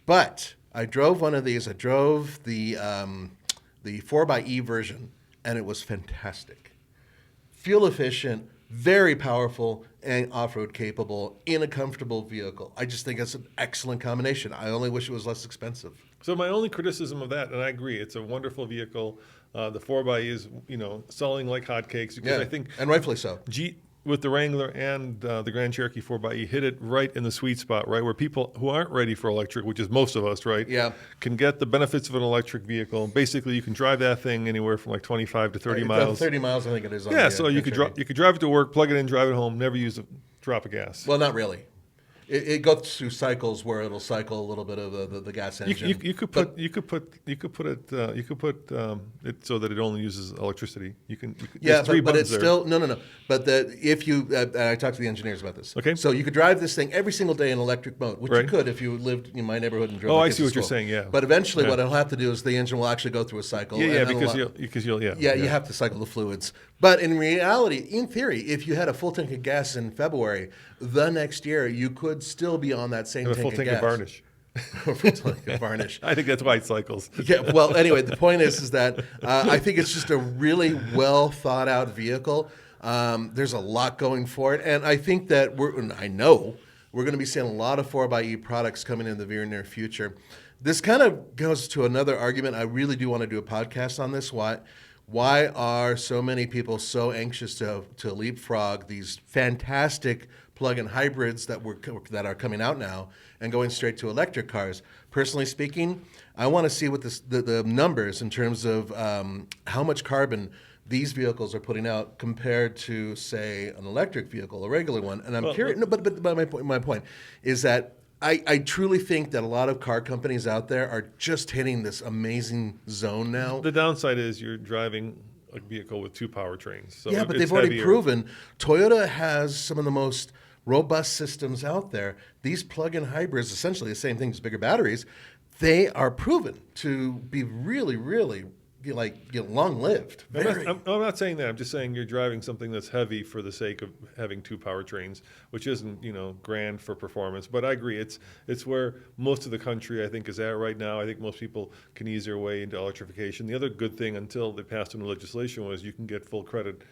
But I drove one of these. I drove the 4xe version, and it was fantastic. Fuel efficient, very powerful, and off-road capable in a comfortable vehicle. I just think it's an excellent combination. I only wish it was less expensive. So my only criticism of that, and I agree, it's a wonderful vehicle. The 4xe is, selling like hotcakes because I think and rightfully so. With the Wrangler and the Grand Cherokee 4xe, hit it right in the sweet spot, right, where people who aren't ready for electric, which is most of us, right, can get the benefits of an electric vehicle. Basically, you can drive that thing anywhere from like 25 to 30 miles. 30 miles, I think it is. Yeah, so you could drive it to work, plug it in, drive it home, never use a drop of gas. Well, not really. It goes through cycles where it'll cycle a little bit of the gas engine. You could put it so that it only uses electricity. But it's still no. But if you, I talked to the engineers about this. Okay. So you could drive this thing every single day in electric mode, which you could if you lived in my neighborhood and drove. Oh, I see what you're saying. Yeah. But eventually, what it'll have to do is the engine will actually go through a cycle. Because you'll you have to cycle the fluids. But in reality, in theory, if you had a full tank of gas in February, the next year you could still be on that same tank of gas. A full tank of varnish. Full tank of varnish. I think that's why it cycles. Yeah. Well, anyway, the point is that I think it's just a really well thought out vehicle. There's a lot going for it, and I think that we're going to be seeing a lot of 4xe products coming in the very near future. This kind of goes to another argument. I really do want to do a podcast on this. Why are so many people so anxious to leapfrog these fantastic plug-in hybrids that are coming out now and going straight to electric cars? Personally speaking, I want to see what the numbers in terms of how much carbon these vehicles are putting out compared to, say, an electric vehicle, a regular one. And I'm curious. No, but my point is that I truly think that a lot of car companies out there are just hitting this amazing zone now. The downside is you're driving a vehicle with two powertrains. So but they've already proven Toyota has some of the most robust systems out there. These plug-in hybrids, essentially the same thing as bigger batteries, they are proven to be really, really long-lived. I'm not saying that. I'm just saying you're driving something that's heavy for the sake of having two powertrains, which isn't grand for performance. But I agree, it's where most of the country I think is at right now. I think most people can ease their way into electrification. The other good thing until they passed into legislation was you can get full credit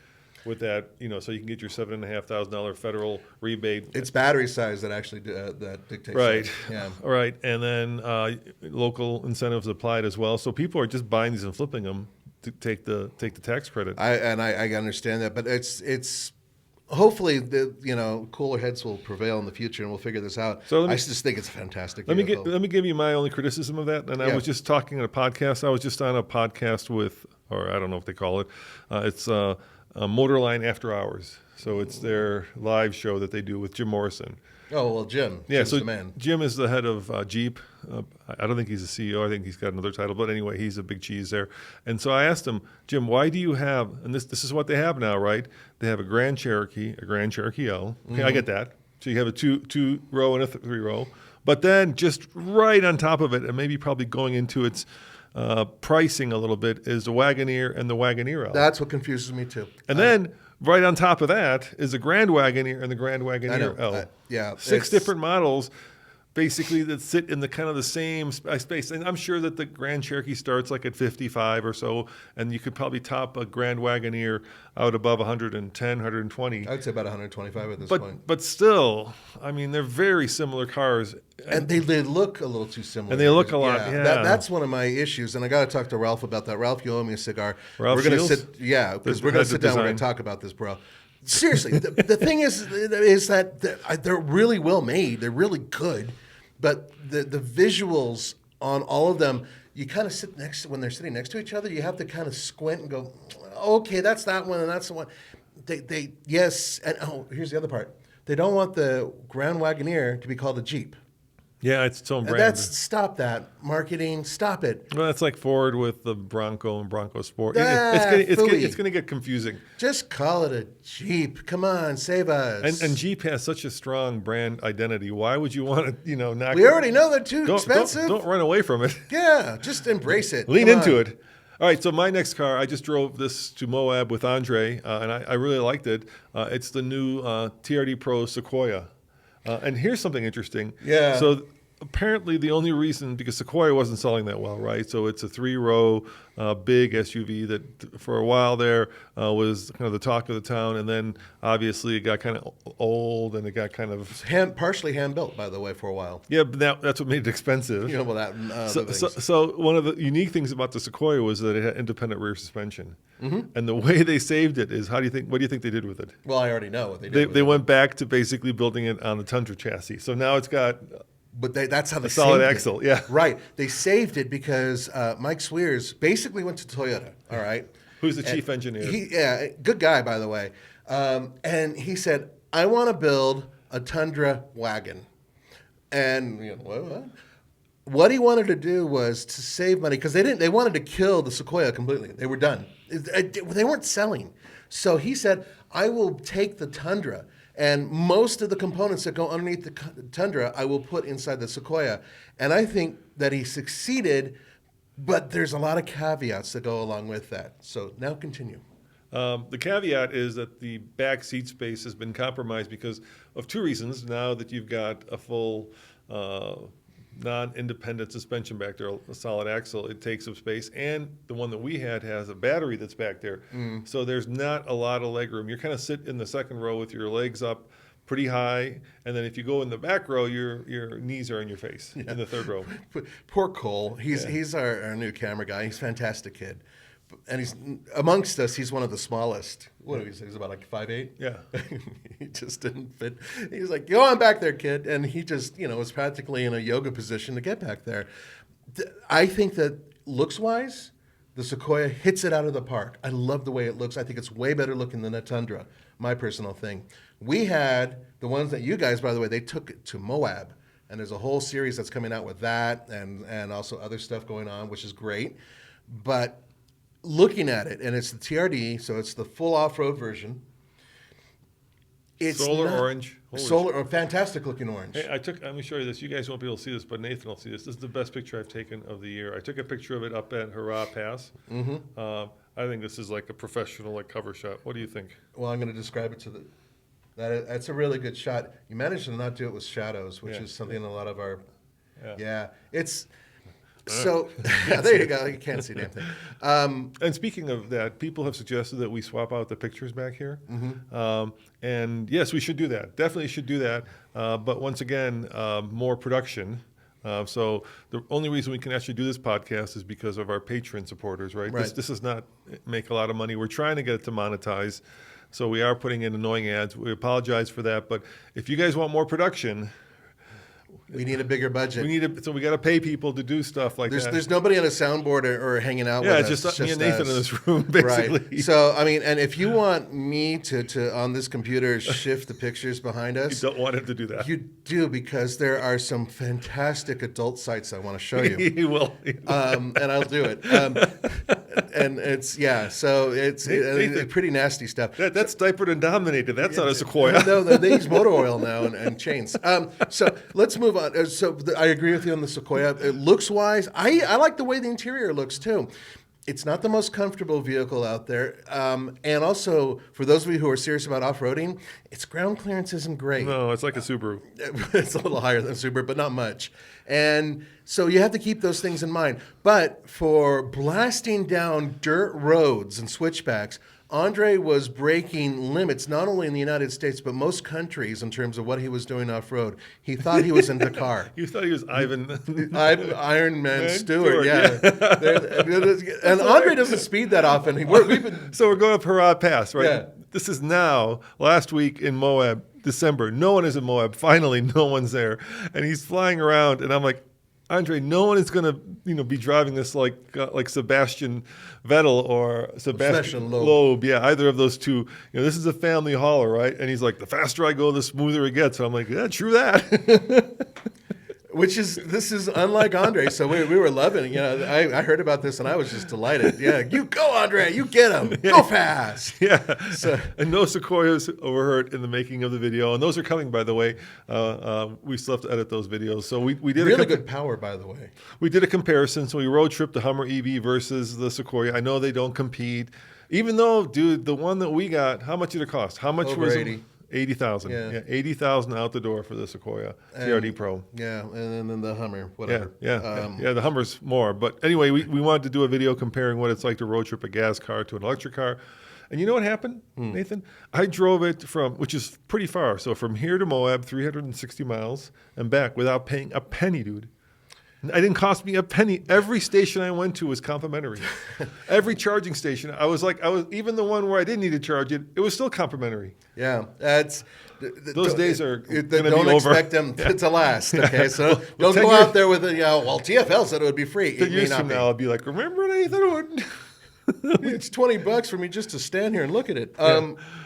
with that, so you can get your $7,500 federal rebate. It's battery size that actually that dictates. Right. That. Yeah. Right. And then local incentives applied as well. So people are just buying these and flipping them to take the tax credit. I understand that, but it's hopefully the cooler heads will prevail in the future and we'll figure this out. So I just think it's a fantastic vehicle. Let me give you my only criticism of that. And I was just talking on a podcast. I was just on a podcast with, or I don't know what they call it. It's Motorline After Hours. So it's their live show that they do with Jim Morrison. Oh, well, Jim. Yeah, Jim's so the man. Jim is the head of Jeep. I don't think he's a CEO. I think he's got another title. But anyway, he's a big cheese there. And so I asked him, Jim, why do you have, and this is what they have now, right? They have a Grand Cherokee L. Okay, I get that. So you have a two-row and a three-row. But then just right on top of it, and maybe probably going into its pricing a little bit, is the Wagoneer and the Wagoneer L. That's what confuses me too. And then right on top of that is the Grand Wagoneer and the Grand Wagoneer L. 6 different models, basically that sit in the kind of the same space. And I'm sure that the Grand Cherokee starts like at 55 or so, and you could probably top a Grand Wagoneer out above 110, 120. I'd say about 125 at this But point. but still, I mean, they're very similar cars. And they look a little too similar. And they look a lot, yeah. That's one of my issues, and I got to talk to Ralph about that. Ralph, you owe me a cigar. Ralph we're gonna Shields? sit, because we're gonna sit down. We're gonna talk about this, bro. Seriously, the thing is that they're really well made. They're really good, but the visuals on all of them, you kind of sit next when they're sitting next to each other. You have to kind of squint and go, okay, that's that one, and that's the one. They yes, and here's the other part. They don't want the Grand Wagoneer to be called a Jeep. Yeah, it's its own brand. Stop that marketing. Stop it. Well, that's like Ford with the Bronco and Bronco Sport. Phooey. It's going to get confusing. Just call it a Jeep. Come on, save us. And Jeep has such a strong brand identity. Why would you want to, knock? We already know they're too expensive. Don't run away from it. Yeah, just embrace it. Lean into it. All right, so my next car, I just drove this to Moab with Andre, and I really liked it. It's the new TRD Pro Sequoia. And here's something interesting. Yeah. So apparently the only reason, because Sequoia wasn't selling that well, right? So it's a 3-row big SUV that for a while there was kind of the talk of the town. And then obviously it got kind of old and it got kind of... partially hand-built, by the way, for a while. Yeah, but that's what made it expensive. Well, that so one of the unique things about the Sequoia was that it had independent rear suspension. Mm-hmm. And the way they saved it is, what do you think they did with it? Well, I already know what they did. They went back to basically building it on the Tundra chassis. So now it's got... But that's how they solid saved axle, it. yeah. Right. They saved it because Mike Swears basically went to Toyota, all right? Who's the chief engineer? Good guy, by the way. And he said, I want to build a Tundra wagon. And what he wanted to do was to save money, because they wanted to kill the Sequoia completely. They were done. They weren't selling. So he said, I will take the Tundra, and most of the components that go underneath the Tundra, I will put inside the Sequoia. And I think that he succeeded, but there's a lot of caveats that go along with that. So now continue. The caveat is that the back seat space has been compromised because of two reasons. Now that you've got a full non-independent suspension back there, a solid axle, it takes up space. And the one that we had has a battery that's back there. So there's not a lot of leg room. You're kind of sit in the second row with your legs up pretty high. And then if you go in the back row, your knees are in your face in the third row. Poor Cole. He's our new camera guy. He's a fantastic kid. And he's amongst us. He's one of the smallest. What do we say? He's about like 5'8". Yeah, he just didn't fit. He's like, "Go on back there, kid," and he just, was practically in a yoga position to get back there. I think that looks-wise, the Sequoia hits it out of the park. I love the way it looks. I think it's way better looking than the Tundra. My personal thing. We had the ones that you guys, by the way, they took it to Moab, and there's a whole series that's coming out with that, and also other stuff going on, which is great, but. Looking at it, and it's the TRD, so it's the full off-road version. It's orange. Fantastic looking orange. Hey, let me show you this. You guys won't be able to see this, but Nathan will see this. This is the best picture I've taken of the year. I took a picture of it up at Hurrah Pass. Mm-hmm. I think this is like a professional cover shot. What do you think? Well, I'm going to describe it to that's a really good shot. You managed to not do it with shadows, which is something a lot of our... it's... So there you go. You can't see a damn thing. And speaking of that, people have suggested that we swap out the pictures back here. Mm-hmm. And yes, we should do that. Definitely should do that. But once again, more production. So the only reason we can actually do this podcast is because of our Patreon supporters, right? This does not make a lot of money. We're trying to get it to monetize. So we are putting in annoying ads. We apologize for that. But if you guys want more production... We need a bigger budget. So we got to pay people to do stuff like that. There's nobody on a soundboard or hanging out with us. Yeah, it's just me and Nathan in this room, basically. Right. So, and if you want me to on this computer, shift the pictures behind us. You don't want him to do that. You do, because there are some fantastic adult sites I want to show you. He will. And I'll do it. And it's, so it's pretty nasty stuff. That's diapered and dominated. That's not a Sequoia. No, they use motor oil now and chains. So let's move on. I agree with you on the Sequoia. Looks-wise, I like the way the interior looks, too. It's not the most comfortable vehicle out there. And also, for those of you who are serious about off-roading, its ground clearance isn't great. No, it's like a Subaru. It's a little higher than a Subaru, but not much. And so you have to keep those things in mind. But for blasting down dirt roads and switchbacks, Andre was breaking limits, not only in the United States, but most countries in terms of what he was doing off-road. He thought he was in Dakar. You thought he was Ivan. Iron Man Stewart, yeah. And Andre doesn't speed that often. So we're going up Harad Pass, right? Yeah. This is now, last week in Moab, December. No one is in Moab. Finally, no one's there. And he's flying around, and I'm like, Andre, no one is going to, be driving this like Sebastian Vettel or Sebastian Loeb. Yeah, either of those two. This is a family hauler, right? And he's like, the faster I go, the smoother it gets. So I'm like, yeah, true that. This is unlike Andre. So we were loving it. I heard about this and I was just delighted. Yeah, you go, Andre, you get him. Go fast. Yeah. And no sequoias overheard in the making of the video. And those are coming, by the way. We still have to edit those videos. So we did really good power, by the way. We did a comparison. So we road tripped the Hummer EV versus the Sequoia. I know they don't compete. Even though, dude, the one that we got, how much did it cost? How much Over was 80. it? 80,000. Yeah, 80,000 out the door for the Sequoia CRD Pro. Yeah, and then the Hummer, whatever. Yeah, the Hummer's more. But anyway, we wanted to do a video comparing what it's like to road trip a gas car to an electric car. And you know what happened, Nathan? I drove it which is pretty far. So from here to Moab, 360 miles and back without paying a penny, dude. It didn't cost me a penny. Every station I went to was complimentary. Every charging station, I was even the one where I didn't need to charge it, it was still complimentary. Yeah, that's those days are going to be over. Don't expect them to last. Okay, so don't go out there with TFL said it would be free. 10 years from now, I'll be like, remember Nathan? It's $20 for me just to stand here and look at it.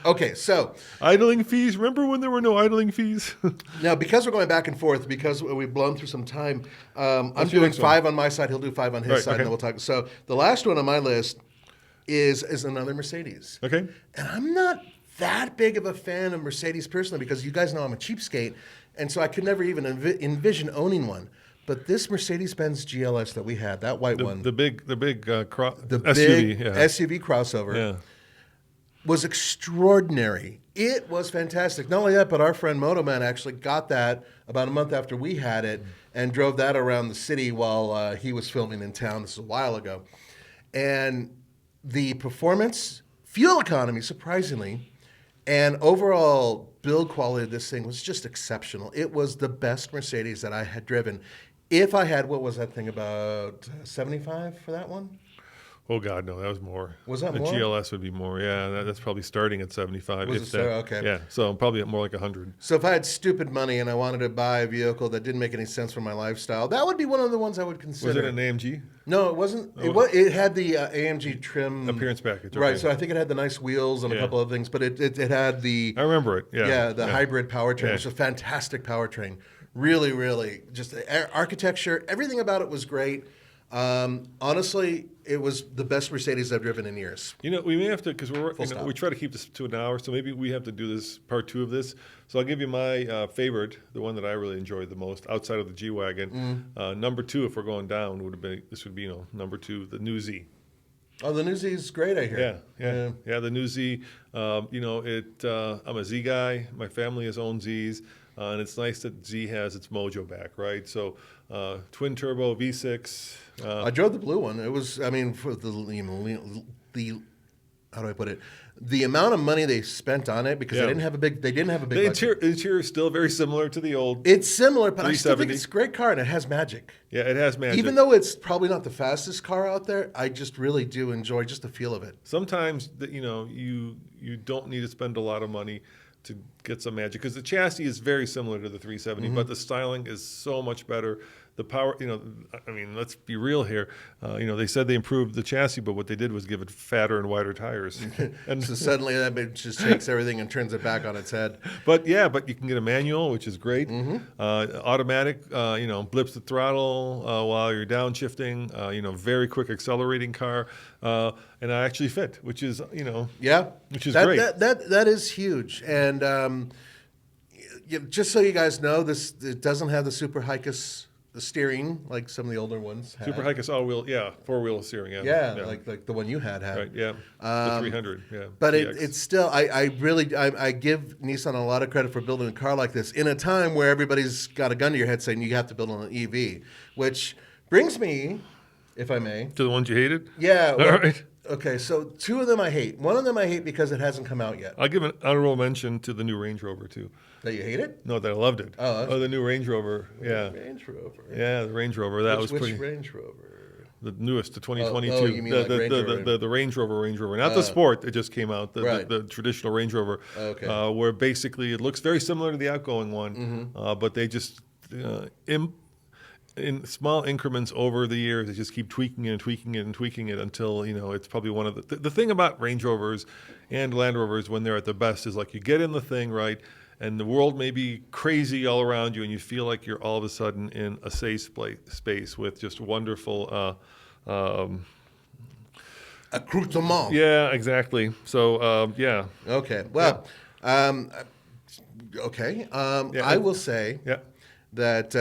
Okay, so idling fees. Remember when there were no idling fees? Now, because we're going back and forth, because we've blown through some time, I'm doing 5 on my side. He'll do 5 on his side, and then we'll talk. So the last one on my list is another Mercedes. Okay, and I'm not that big of a fan of Mercedes personally because you guys know I'm a cheapskate, and so I could never even envision owning one. But this Mercedes-Benz GLS that we had, that white one, the big SUV, big SUV crossover, was extraordinary. It was fantastic. Not only that, but our friend Motoman actually got that about a month after we had it and drove that around the city while he was filming in town. This is a while ago. And the performance, fuel economy, surprisingly, and overall build quality of this thing was just exceptional. It was the best Mercedes that I had driven. If I had, what was that thing, about 75 for that one? Oh, God, no, that was more. Was that the more? The GLS would be more, yeah. That's probably starting at 75. Was it start? Okay. Yeah, so probably more like 100. So if I had stupid money and I wanted to buy a vehicle that didn't make any sense for my lifestyle, that would be one of the ones I would consider. Was it an AMG? No, it wasn't. Oh. It had the AMG trim. Appearance package. Okay. Right, so I think it had the nice wheels and a couple of things, but it had the... I remember it, yeah. Yeah, the hybrid powertrain. It's a fantastic powertrain. Really, really, just the architecture, everything about it was great. Honestly, it was the best Mercedes I've driven in years. We may have to, because we try to keep this to an hour, so maybe we have to do this part 2 of this. So I'll give you my favorite, the one that I really enjoyed the most, outside of the G-Wagon. Number 2, if we're going down, would be number 2, the new Z. Oh, the new Z is great, I hear. Yeah, the new Z. I'm a Z guy. My family has owned Zs. And it's nice that Z has its mojo back, right? So, twin turbo V6. I drove the blue one. It was, for the how do I put it? The amount of money they spent on it, because they didn't have a big budget. The interior is still very similar to the old. It's similar, but I still think it's a great car, and it has magic. Yeah, it has magic. Even though it's probably not the fastest car out there, I just really do enjoy just the feel of it. Sometimes, you don't need to spend a lot of money to get some magic, because the chassis is very similar to the 370, but the styling is so much better. The power, let's be real here. They said they improved the chassis, but what they did was give it fatter and wider tires. And so suddenly that just takes everything and turns it back on its head. But you can get a manual, which is great. Automatic, blips the throttle while you're downshifting. Very quick accelerating car, and I actually fit, which is which is great. That is huge. And just so you guys know, it doesn't have the Super Hicus the steering like some of the older ones had. Super Hike is all-wheel, four-wheel steering. Yeah, like the one you had. Right, yeah. The 300, yeah. But TX. it's still, I give Nissan a lot of credit for building a car like this in a time where everybody's got a gun to your head saying you have to build an EV, which brings me, if I may. To the ones you hated? Yeah. All right. Okay, so two of them I hate. One of them I hate because it hasn't come out yet. I'll give an honorable mention to the new Range Rover, too. That you hate it? No, that I loved it. Oh, the new Range Rover, yeah. Range Rover. Yeah, the Range Rover. That was pretty. Which Range Rover? The newest, the 2022. Oh, you mean like Range Rover? The Range Rover, not the Sport that just came out, Right. the traditional Range Rover, Okay. where basically it looks very similar to the outgoing one, but they just in small increments over the years, they just keep tweaking it and tweaking it and tweaking it until it's probably one of the thing about Range Rovers and Land Rovers when they're at their best is like you get in the thing right. And the world may be crazy all around you, and you feel like you're all of a sudden in a safe space with just wonderful accoutrement. Yeah, exactly. So, yeah. Okay. Well, okay. I will say that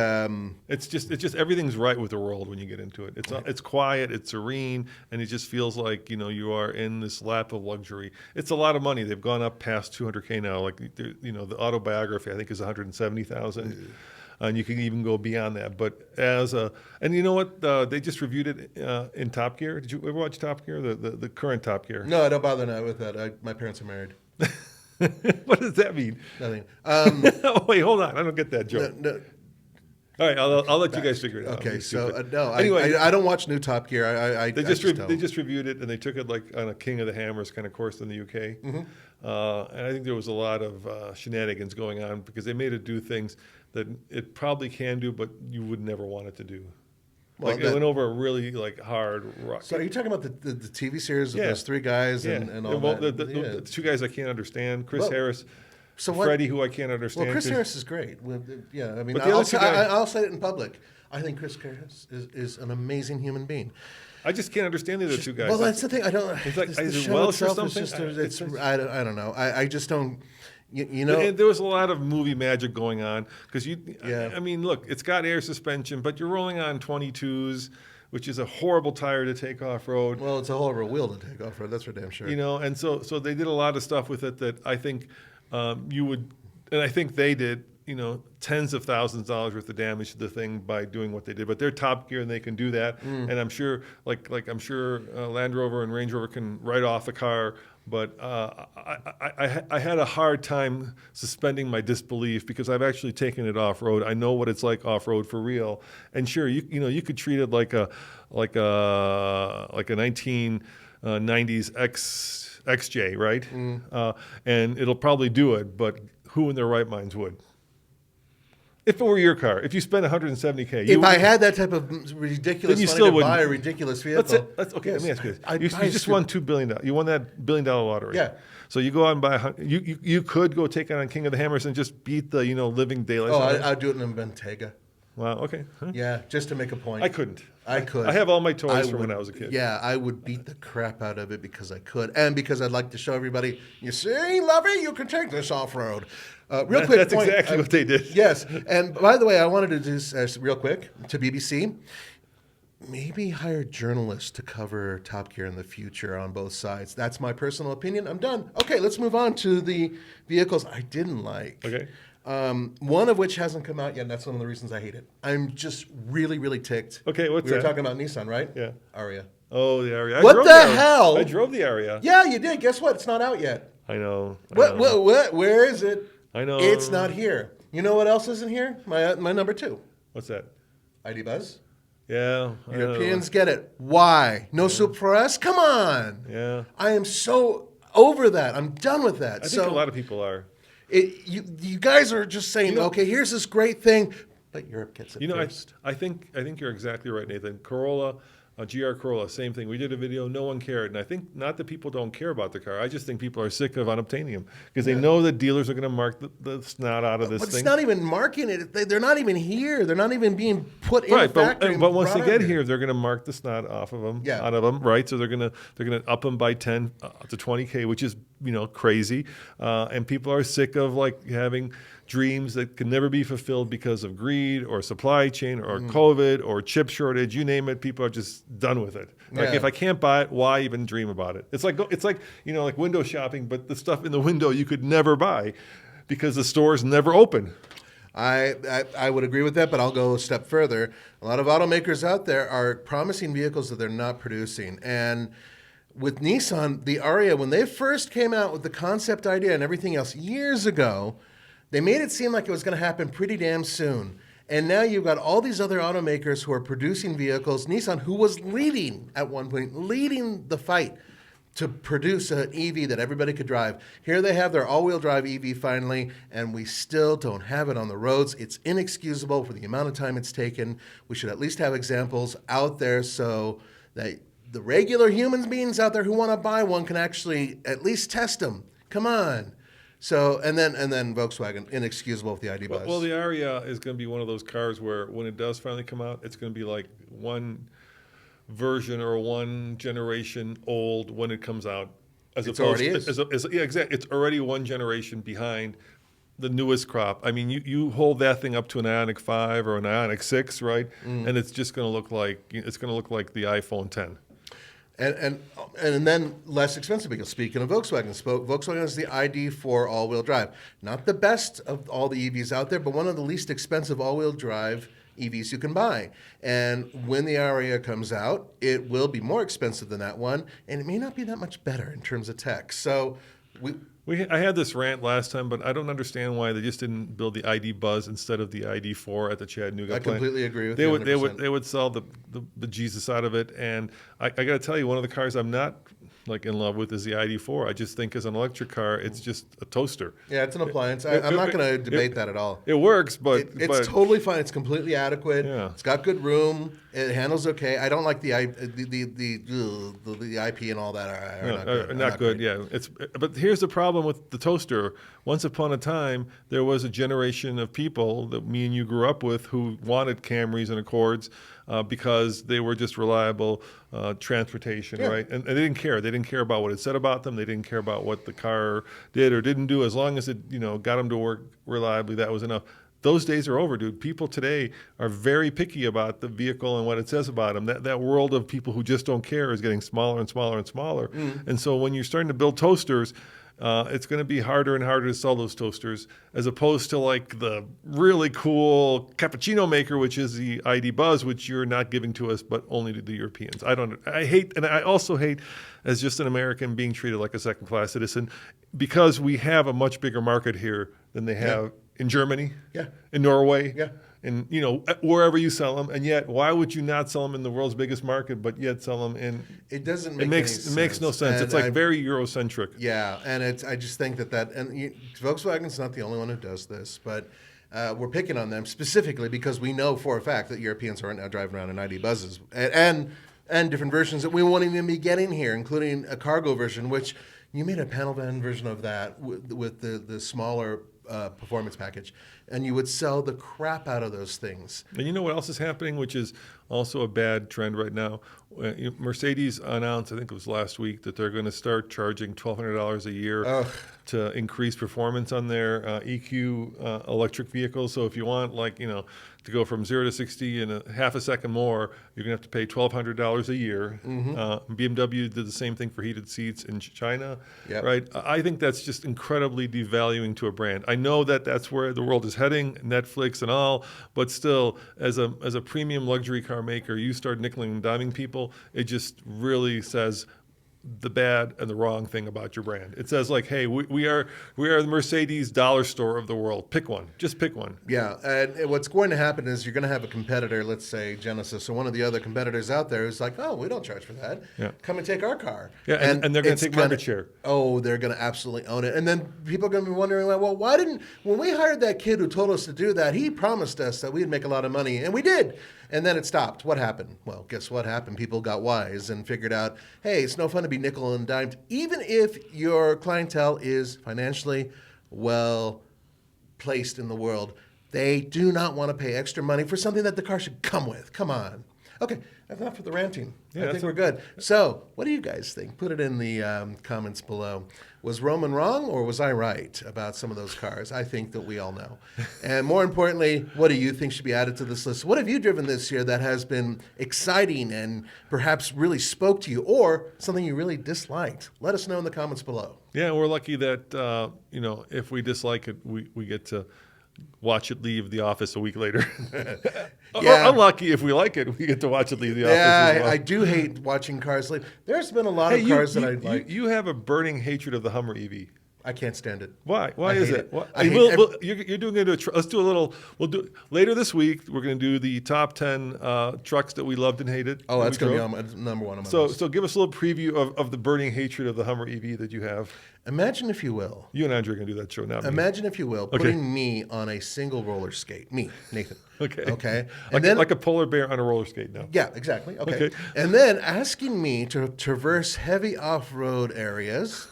it's just everything's right with the world when you get into it. It's quiet, it's serene, and it just feels like you are in this lap of luxury. It's a lot of money. They've gone up past $200K now. Like the autobiography I think is $170,000. And you can even go beyond that. But and you know what? They just reviewed it in Top Gear. Did you ever watch Top Gear? The current Top Gear? No, I don't bother now with that. My parents are married. What does that mean? Nothing. Oh, wait, hold on. I don't get that joke. No. All right, I'll let you guys figure it out. Okay, so no. Anyway, I don't watch new Top Gear. They just reviewed it and they took it like on a King of the Hammers kind of course in the UK. And I think there was a lot of shenanigans going on because they made it do things that it probably can do, but you would never want it to do. Well, it went over a really hard rock. So are you talking about the TV series with those three guys and all that? The two guys I can't understand, Chris Harris. Freddie, who I can't understand. Well, Chris Harris is great. Yeah, I mean, But I'll say it in public. I think Chris Harris is an amazing human being. I just can't understand the other two guys. Well, that's the thing. I don't. It's like the is it show Welsh or itself something? is just. I don't know. I just don't. You know, and there was a lot of movie magic going on because Yeah. I mean, look, it's got air suspension, but you're rolling on 22s, which is a horrible tire to take off road. Well, it's a horrible wheel to take off road. That's for damn sure. And so they did a lot of stuff with it that I think you would, and I think they did. Tens of thousands of dollars worth of damage to the thing by doing what they did. But they're Top Gear and they can do that. And I'm sure, I'm sure Land Rover and Range Rover can write off the car. But I had a hard time suspending my disbelief because I've actually taken it off road. I know what it's like off road for real. And sure, you could treat it like a 1990s XJ, right? And it'll probably do it. But who in their right minds would? If it were your car, if you spent $170K, if I had that type of ridiculous money to buy a ridiculous vehicle, okay. Let me ask you I'd this: you just won $2 billion. You won that $1 billion lottery. Yeah. So you go out and buy. You could go take it on King of the Hammers and just beat the living daylights. Oh, I'd do it in a Bentayga. Wow. Okay. Huh? Yeah, just to make a point. I couldn't. I could. I have all my toys from when I was a kid. Yeah, I would beat the crap out of it because I could, and because I'd like to show everybody. You see, Lovey, you can take this off road. Real quick. That's point, exactly what they did. Yes, and by the way, I wanted to just real quick to BBC. Maybe hire journalists to cover Top Gear in the future on both sides. That's my personal opinion. I'm done. Okay, let's move on to the vehicles I didn't like. Okay. One of which hasn't come out yet, and that's one of the reasons I hate it. I'm just really, really ticked. Okay, what's that? We were talking about Nissan, right? Yeah. Aria. Oh, the Aria. What the hell? I drove the Aria. Yeah, you did. Guess what? It's not out yet. I know. What? Where is it? I know. It's not here. You know what else isn't here? My number 2. What's that? ID Buzz. Yeah. Europeans get it. Why? No soup for us? Come on. Yeah. I am so over that. I'm done with that. I think a lot of people are. You guys are just saying, okay, here's this great thing, but Europe gets it first. I think you're exactly right, Nathan. Corolla, GR Corolla, same thing. We did a video, no one cared. And I think not that people don't care about the car. I just think people are sick of unobtaining them because they know that dealers are going to mark the snot out of this thing. But it's not even marking it. They're not even here. They're not even being put in factory. But once they get here, they're going to mark the snot off of them, out of them, right? So they're going to up them by 10 to 20K, which is crazy. And people are sick of having dreams that can never be fulfilled because of greed or supply chain or COVID or chip shortage, you name it. People are just done with it. Like Yeah. if I can't buy it, why even dream about it? It's like like window shopping, but the stuff in the window you could never buy because the store's never open. I would agree with that, but I'll go a step further. A lot of automakers out there are promising vehicles that they're not producing. And with Nissan, the Ariya, when they first came out with the concept idea and everything else years ago, they made it seem like it was going to happen pretty damn soon. And now you've got all these other automakers who are producing vehicles. Nissan, who was leading at one point, leading the fight to produce an EV that everybody could drive. Here they have their all-wheel drive EV finally, and we still don't have it on the roads. It's inexcusable for the amount of time it's taken. We should at least have examples out there so that the regular human beings out there who want to buy one can actually at least test them. Come on. So, and then Volkswagen, inexcusable with the ID Buzz. Well, the Ariya is going to be one of those cars where when it does finally come out, it's going to be like one version or one generation old when it comes out. Already is. Yeah, exactly. It's already one generation behind the newest crop. I mean, you hold that thing up to an Ioniq 5 or an Ioniq 6, right? And it's just going to look like the iPhone 10. And then less expensive because speaking of Volkswagen, Volkswagen has the ID.4 all-wheel drive. Not the best of all the EVs out there, but one of the least expensive all-wheel drive EVs you can buy. And when the Ariya comes out, it will be more expensive than that one, and it may not be that much better in terms of tech. So I had this rant last time, but I don't understand why they just didn't build the ID Buzz instead of the ID.4 at the Chattanooga plant. completely agree with they you. They would sell the Jesus out of it, and I got to tell you, one of the cars I'm not like in love with is the ID.4. I just think as an electric car, it's just a toaster. Yeah, it's an appliance. I'm not going to debate that at all. It works, but it's totally fine. It's completely adequate. Yeah. It's got good room. It handles okay. I don't like the IP and all that. Are not good. Yeah, but here's the problem with the toaster. Once upon a time, there was a generation of people that me and you grew up with who wanted Camrys and Accords because they were just reliable transportation, right? And they didn't care. They didn't care about what it said about them. They didn't care about what the car did or didn't do. As long as it got them to work reliably, that was enough. Those days are over, dude. People today are very picky about the vehicle and what it says about them. That world of people who just don't care is getting smaller and smaller and smaller. And so when you're starting to build toasters, it's going to be harder and harder to sell those toasters as opposed to like the really cool cappuccino maker, which is the ID Buzz, which you're not giving to us, but only to the Europeans. I also hate as just an American being treated like a second-class citizen because we have a much bigger market here than they have in Germany, in Norway, and wherever you sell them. And yet, why would you not sell them in the world's biggest market, but yet sell them in? It doesn't make any sense. It makes no sense. And it's like very Eurocentric. Yeah, and I just think that Volkswagen's not the only one who does this, but we're picking on them specifically because we know for a fact that Europeans are right now driving around in ID Buzzes and different versions that we won't even be getting here, including a cargo version, which you made a panel van version of that with the smaller performance package, and you would sell the crap out of those things. And you know what else is happening, which is also a bad trend right now? Mercedes announced, I think it was last week, that they're going to start charging $1,200 a year to increase performance on their EQ electric vehicles. So if you want, to go from 0 to 60 in a half a second more, you're going to have to pay $1,200 a year. BMW did the same thing for heated seats in China, right? I think that's just incredibly devaluing to a brand. I know that that's where the world is heading, Netflix and all, but still, as a premium luxury car maker, you start nickeling and diming people, it just really says the bad and the wrong thing about your brand. It says hey, we are the Mercedes dollar store of the world. Pick one. Just pick one. Yeah, and what's going to happen is you're going to have a competitor, let's say Genesis or one of the other competitors out there who's like, oh, we don't charge for that. Yeah. Come and take our car. Yeah, and they're going to take market share. Oh, they're going to absolutely own it. And then people are going to be wondering, well, when we hired that kid who told us to do that, he promised us that we'd make a lot of money, and we did. And then it stopped. What happened? Well, guess what happened? People got wise and figured out, hey, it's no fun to be nickel and dimed, even if your clientele is financially well placed in the world. They do not want to pay extra money for something that the car should come with. Come on. Okay, that's enough for the ranting. I think we're good. So, what do you guys think? Put it in the comments below. Was Roman wrong or was I right about some of those cars? I think that we all know. And more importantly, what do you think should be added to this list? What have you driven this year that has been exciting and perhaps really spoke to you, or something you really disliked? Let us know in the comments below. Yeah, we're lucky that, if we dislike it, we get to watch it leave the office a week later. Yeah. Unlucky if we like it, we get to watch it leave the office Yeah, as well. I do hate watching cars leave. There's been a lot of cars that I like. You have a burning hatred of the Hummer EV. I can't stand it. Why? Why I is hate it? it. What? I hate You're doing it. Let's do a little. We'll do later this week. We're going to do the top 10 trucks that we loved and hated. Oh, that's going to be drove. on number one on my list. So give us a little preview of the burning hatred of the Hummer EV that you have. Imagine, if you will. You and Andre are going to do that show now. Imagine, if you will, putting me on a single roller skate. Me, Nathan. Okay. Okay. Like a polar bear on a roller skate now. Yeah, exactly. Okay. And then asking me to traverse heavy off-road areas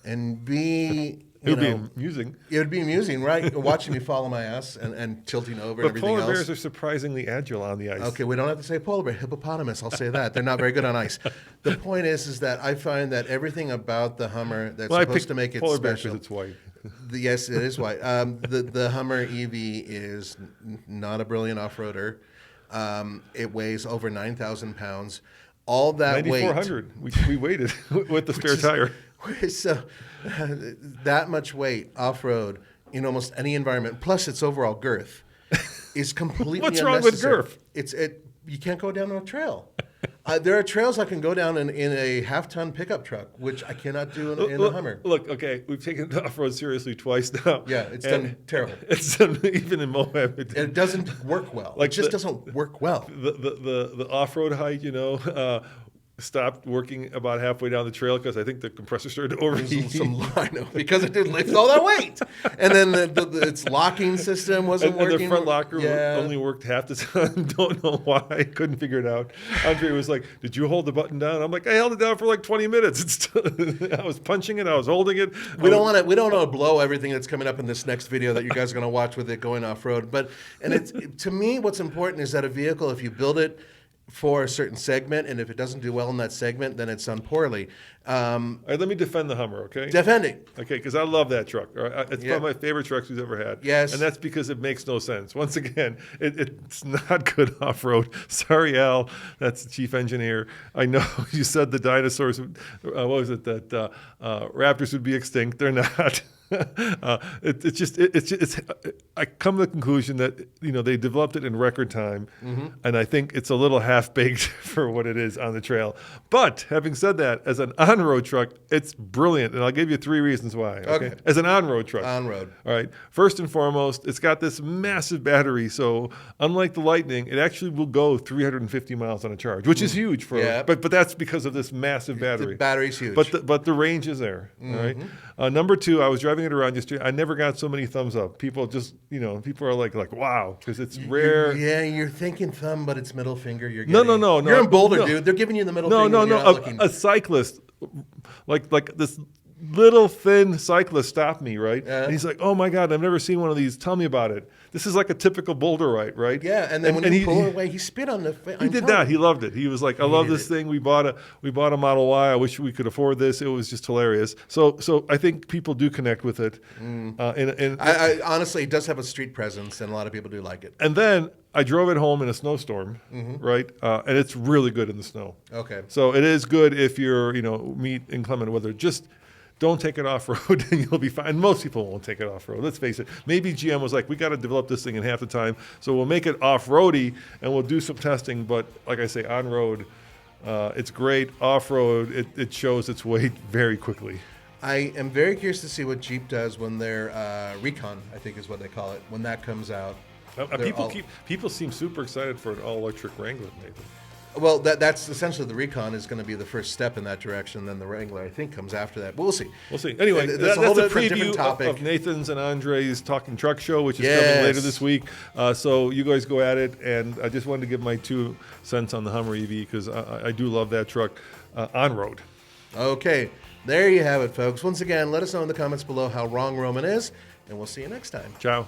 and be... It would be amusing. It would be amusing, right? Watching me follow my ass and tilting over and everything else. Polar bears are surprisingly agile on the ice. Okay, we don't have to say polar bear. Hippopotamus, I'll say that. They're not very good on ice. The point is that I find that everything about the Hummer that's supposed to make it polar special. bear because it's white. Yes, it is white. The Hummer EV is not a brilliant off-roader. It weighs over 9,000 pounds. All that weight. 9,400. We waited with the spare tire. So that much weight off-road in almost any environment, plus its overall girth, is completely What's wrong with unnecessary. girth? You can't go down a trail. There are trails I can go down in a half-ton pickup truck, which I cannot do in a Hummer. Look, okay, we've taken the off-road seriously twice now. Yeah, it's done terrible. It's done even in Moab. It doesn't work well. It just doesn't work well. The off-road height, stopped working about halfway down the trail because I think the compressor started to overheat. I know, because it didn't lift all that weight. And then its locking system wasn't working. And the front locker only worked half the time. Don't know why. Couldn't figure it out. Andre was like, "Did you hold the button down?" I'm like, "I held it down for like 20 minutes. I was punching it. I was holding it." We don't want to blow everything that's coming up in this next video that you guys are going to watch with it going off road. To me, what's important is that a vehicle, if you build it for a certain segment, and if it doesn't do well in that segment, then it's done poorly. All right, let me defend the Hummer, okay? Defending. Okay, because I love that truck. All right? It's one of my favorite trucks we've ever had. Yes. And that's because it makes no sense. Once again, it's not good off-road. Sorry, Al. That's the chief engineer. I know you said the dinosaurs, what was it, that raptors would be extinct. They're not. I come to the conclusion that they developed it in record time, and I think it's a little half-baked for what it is on the trail. But having said that, as an on-road truck, it's brilliant, and I'll give you 3 reasons why. Okay. As an on-road truck. On-road. All right. First and foremost, it's got this massive battery, so unlike the Lightning, it actually will go 350 miles on a charge, which is huge for. Yeah. But that's because of this massive battery. The battery's huge. But the range is there. All right. Number 2, I was driving it around yesterday. I never got so many thumbs up. People just, people are like, wow, because it's rare. Yeah, you're thinking thumb, but it's middle finger. You're No. You're in Boulder, dude. They're giving you the middle finger. No. A cyclist, like this little thin cyclist stopped me, right? And he's like, "Oh my God, I've never seen one of these. Tell me about it." This is like a typical Boulderite, right? Yeah, and then when he pulled away, he spit on the face. He did that. He loved it. He was like, "I love this thing. We bought a Model Y. I wish we could afford this. It was just hilarious." So I think people do connect with it. I honestly, it does have a street presence, and a lot of people do like it. And then I drove it home in a snowstorm, right? And it's really good in the snow. Okay. So it is good if you're, meet inclement weather. Just don't take it off-road and you'll be fine. Most people won't take it off-road. Let's face it. Maybe GM was like, we got to develop this thing in half the time, so we'll make it off-roady and we'll do some testing. But like I say, on-road, it's great. Off-road, it shows its weight very quickly. I am very curious to see what Jeep does when their Recon, I think is what they call it, when that comes out. People seem super excited for an all-electric Wrangler, Nathan. Well, that's essentially the Recon is going to be the first step in that direction. Then the Wrangler, I think, comes after that. But we'll see. We'll see. Anyway, that's a preview of Nathan's and Andre's Talking Truck Show, which is coming later this week. So you guys go at it. And I just wanted to give my 2 cents on the Hummer EV because I do love that truck on road. Okay, there you have it, folks. Once again, let us know in the comments below how wrong Roman is, and we'll see you next time. Ciao.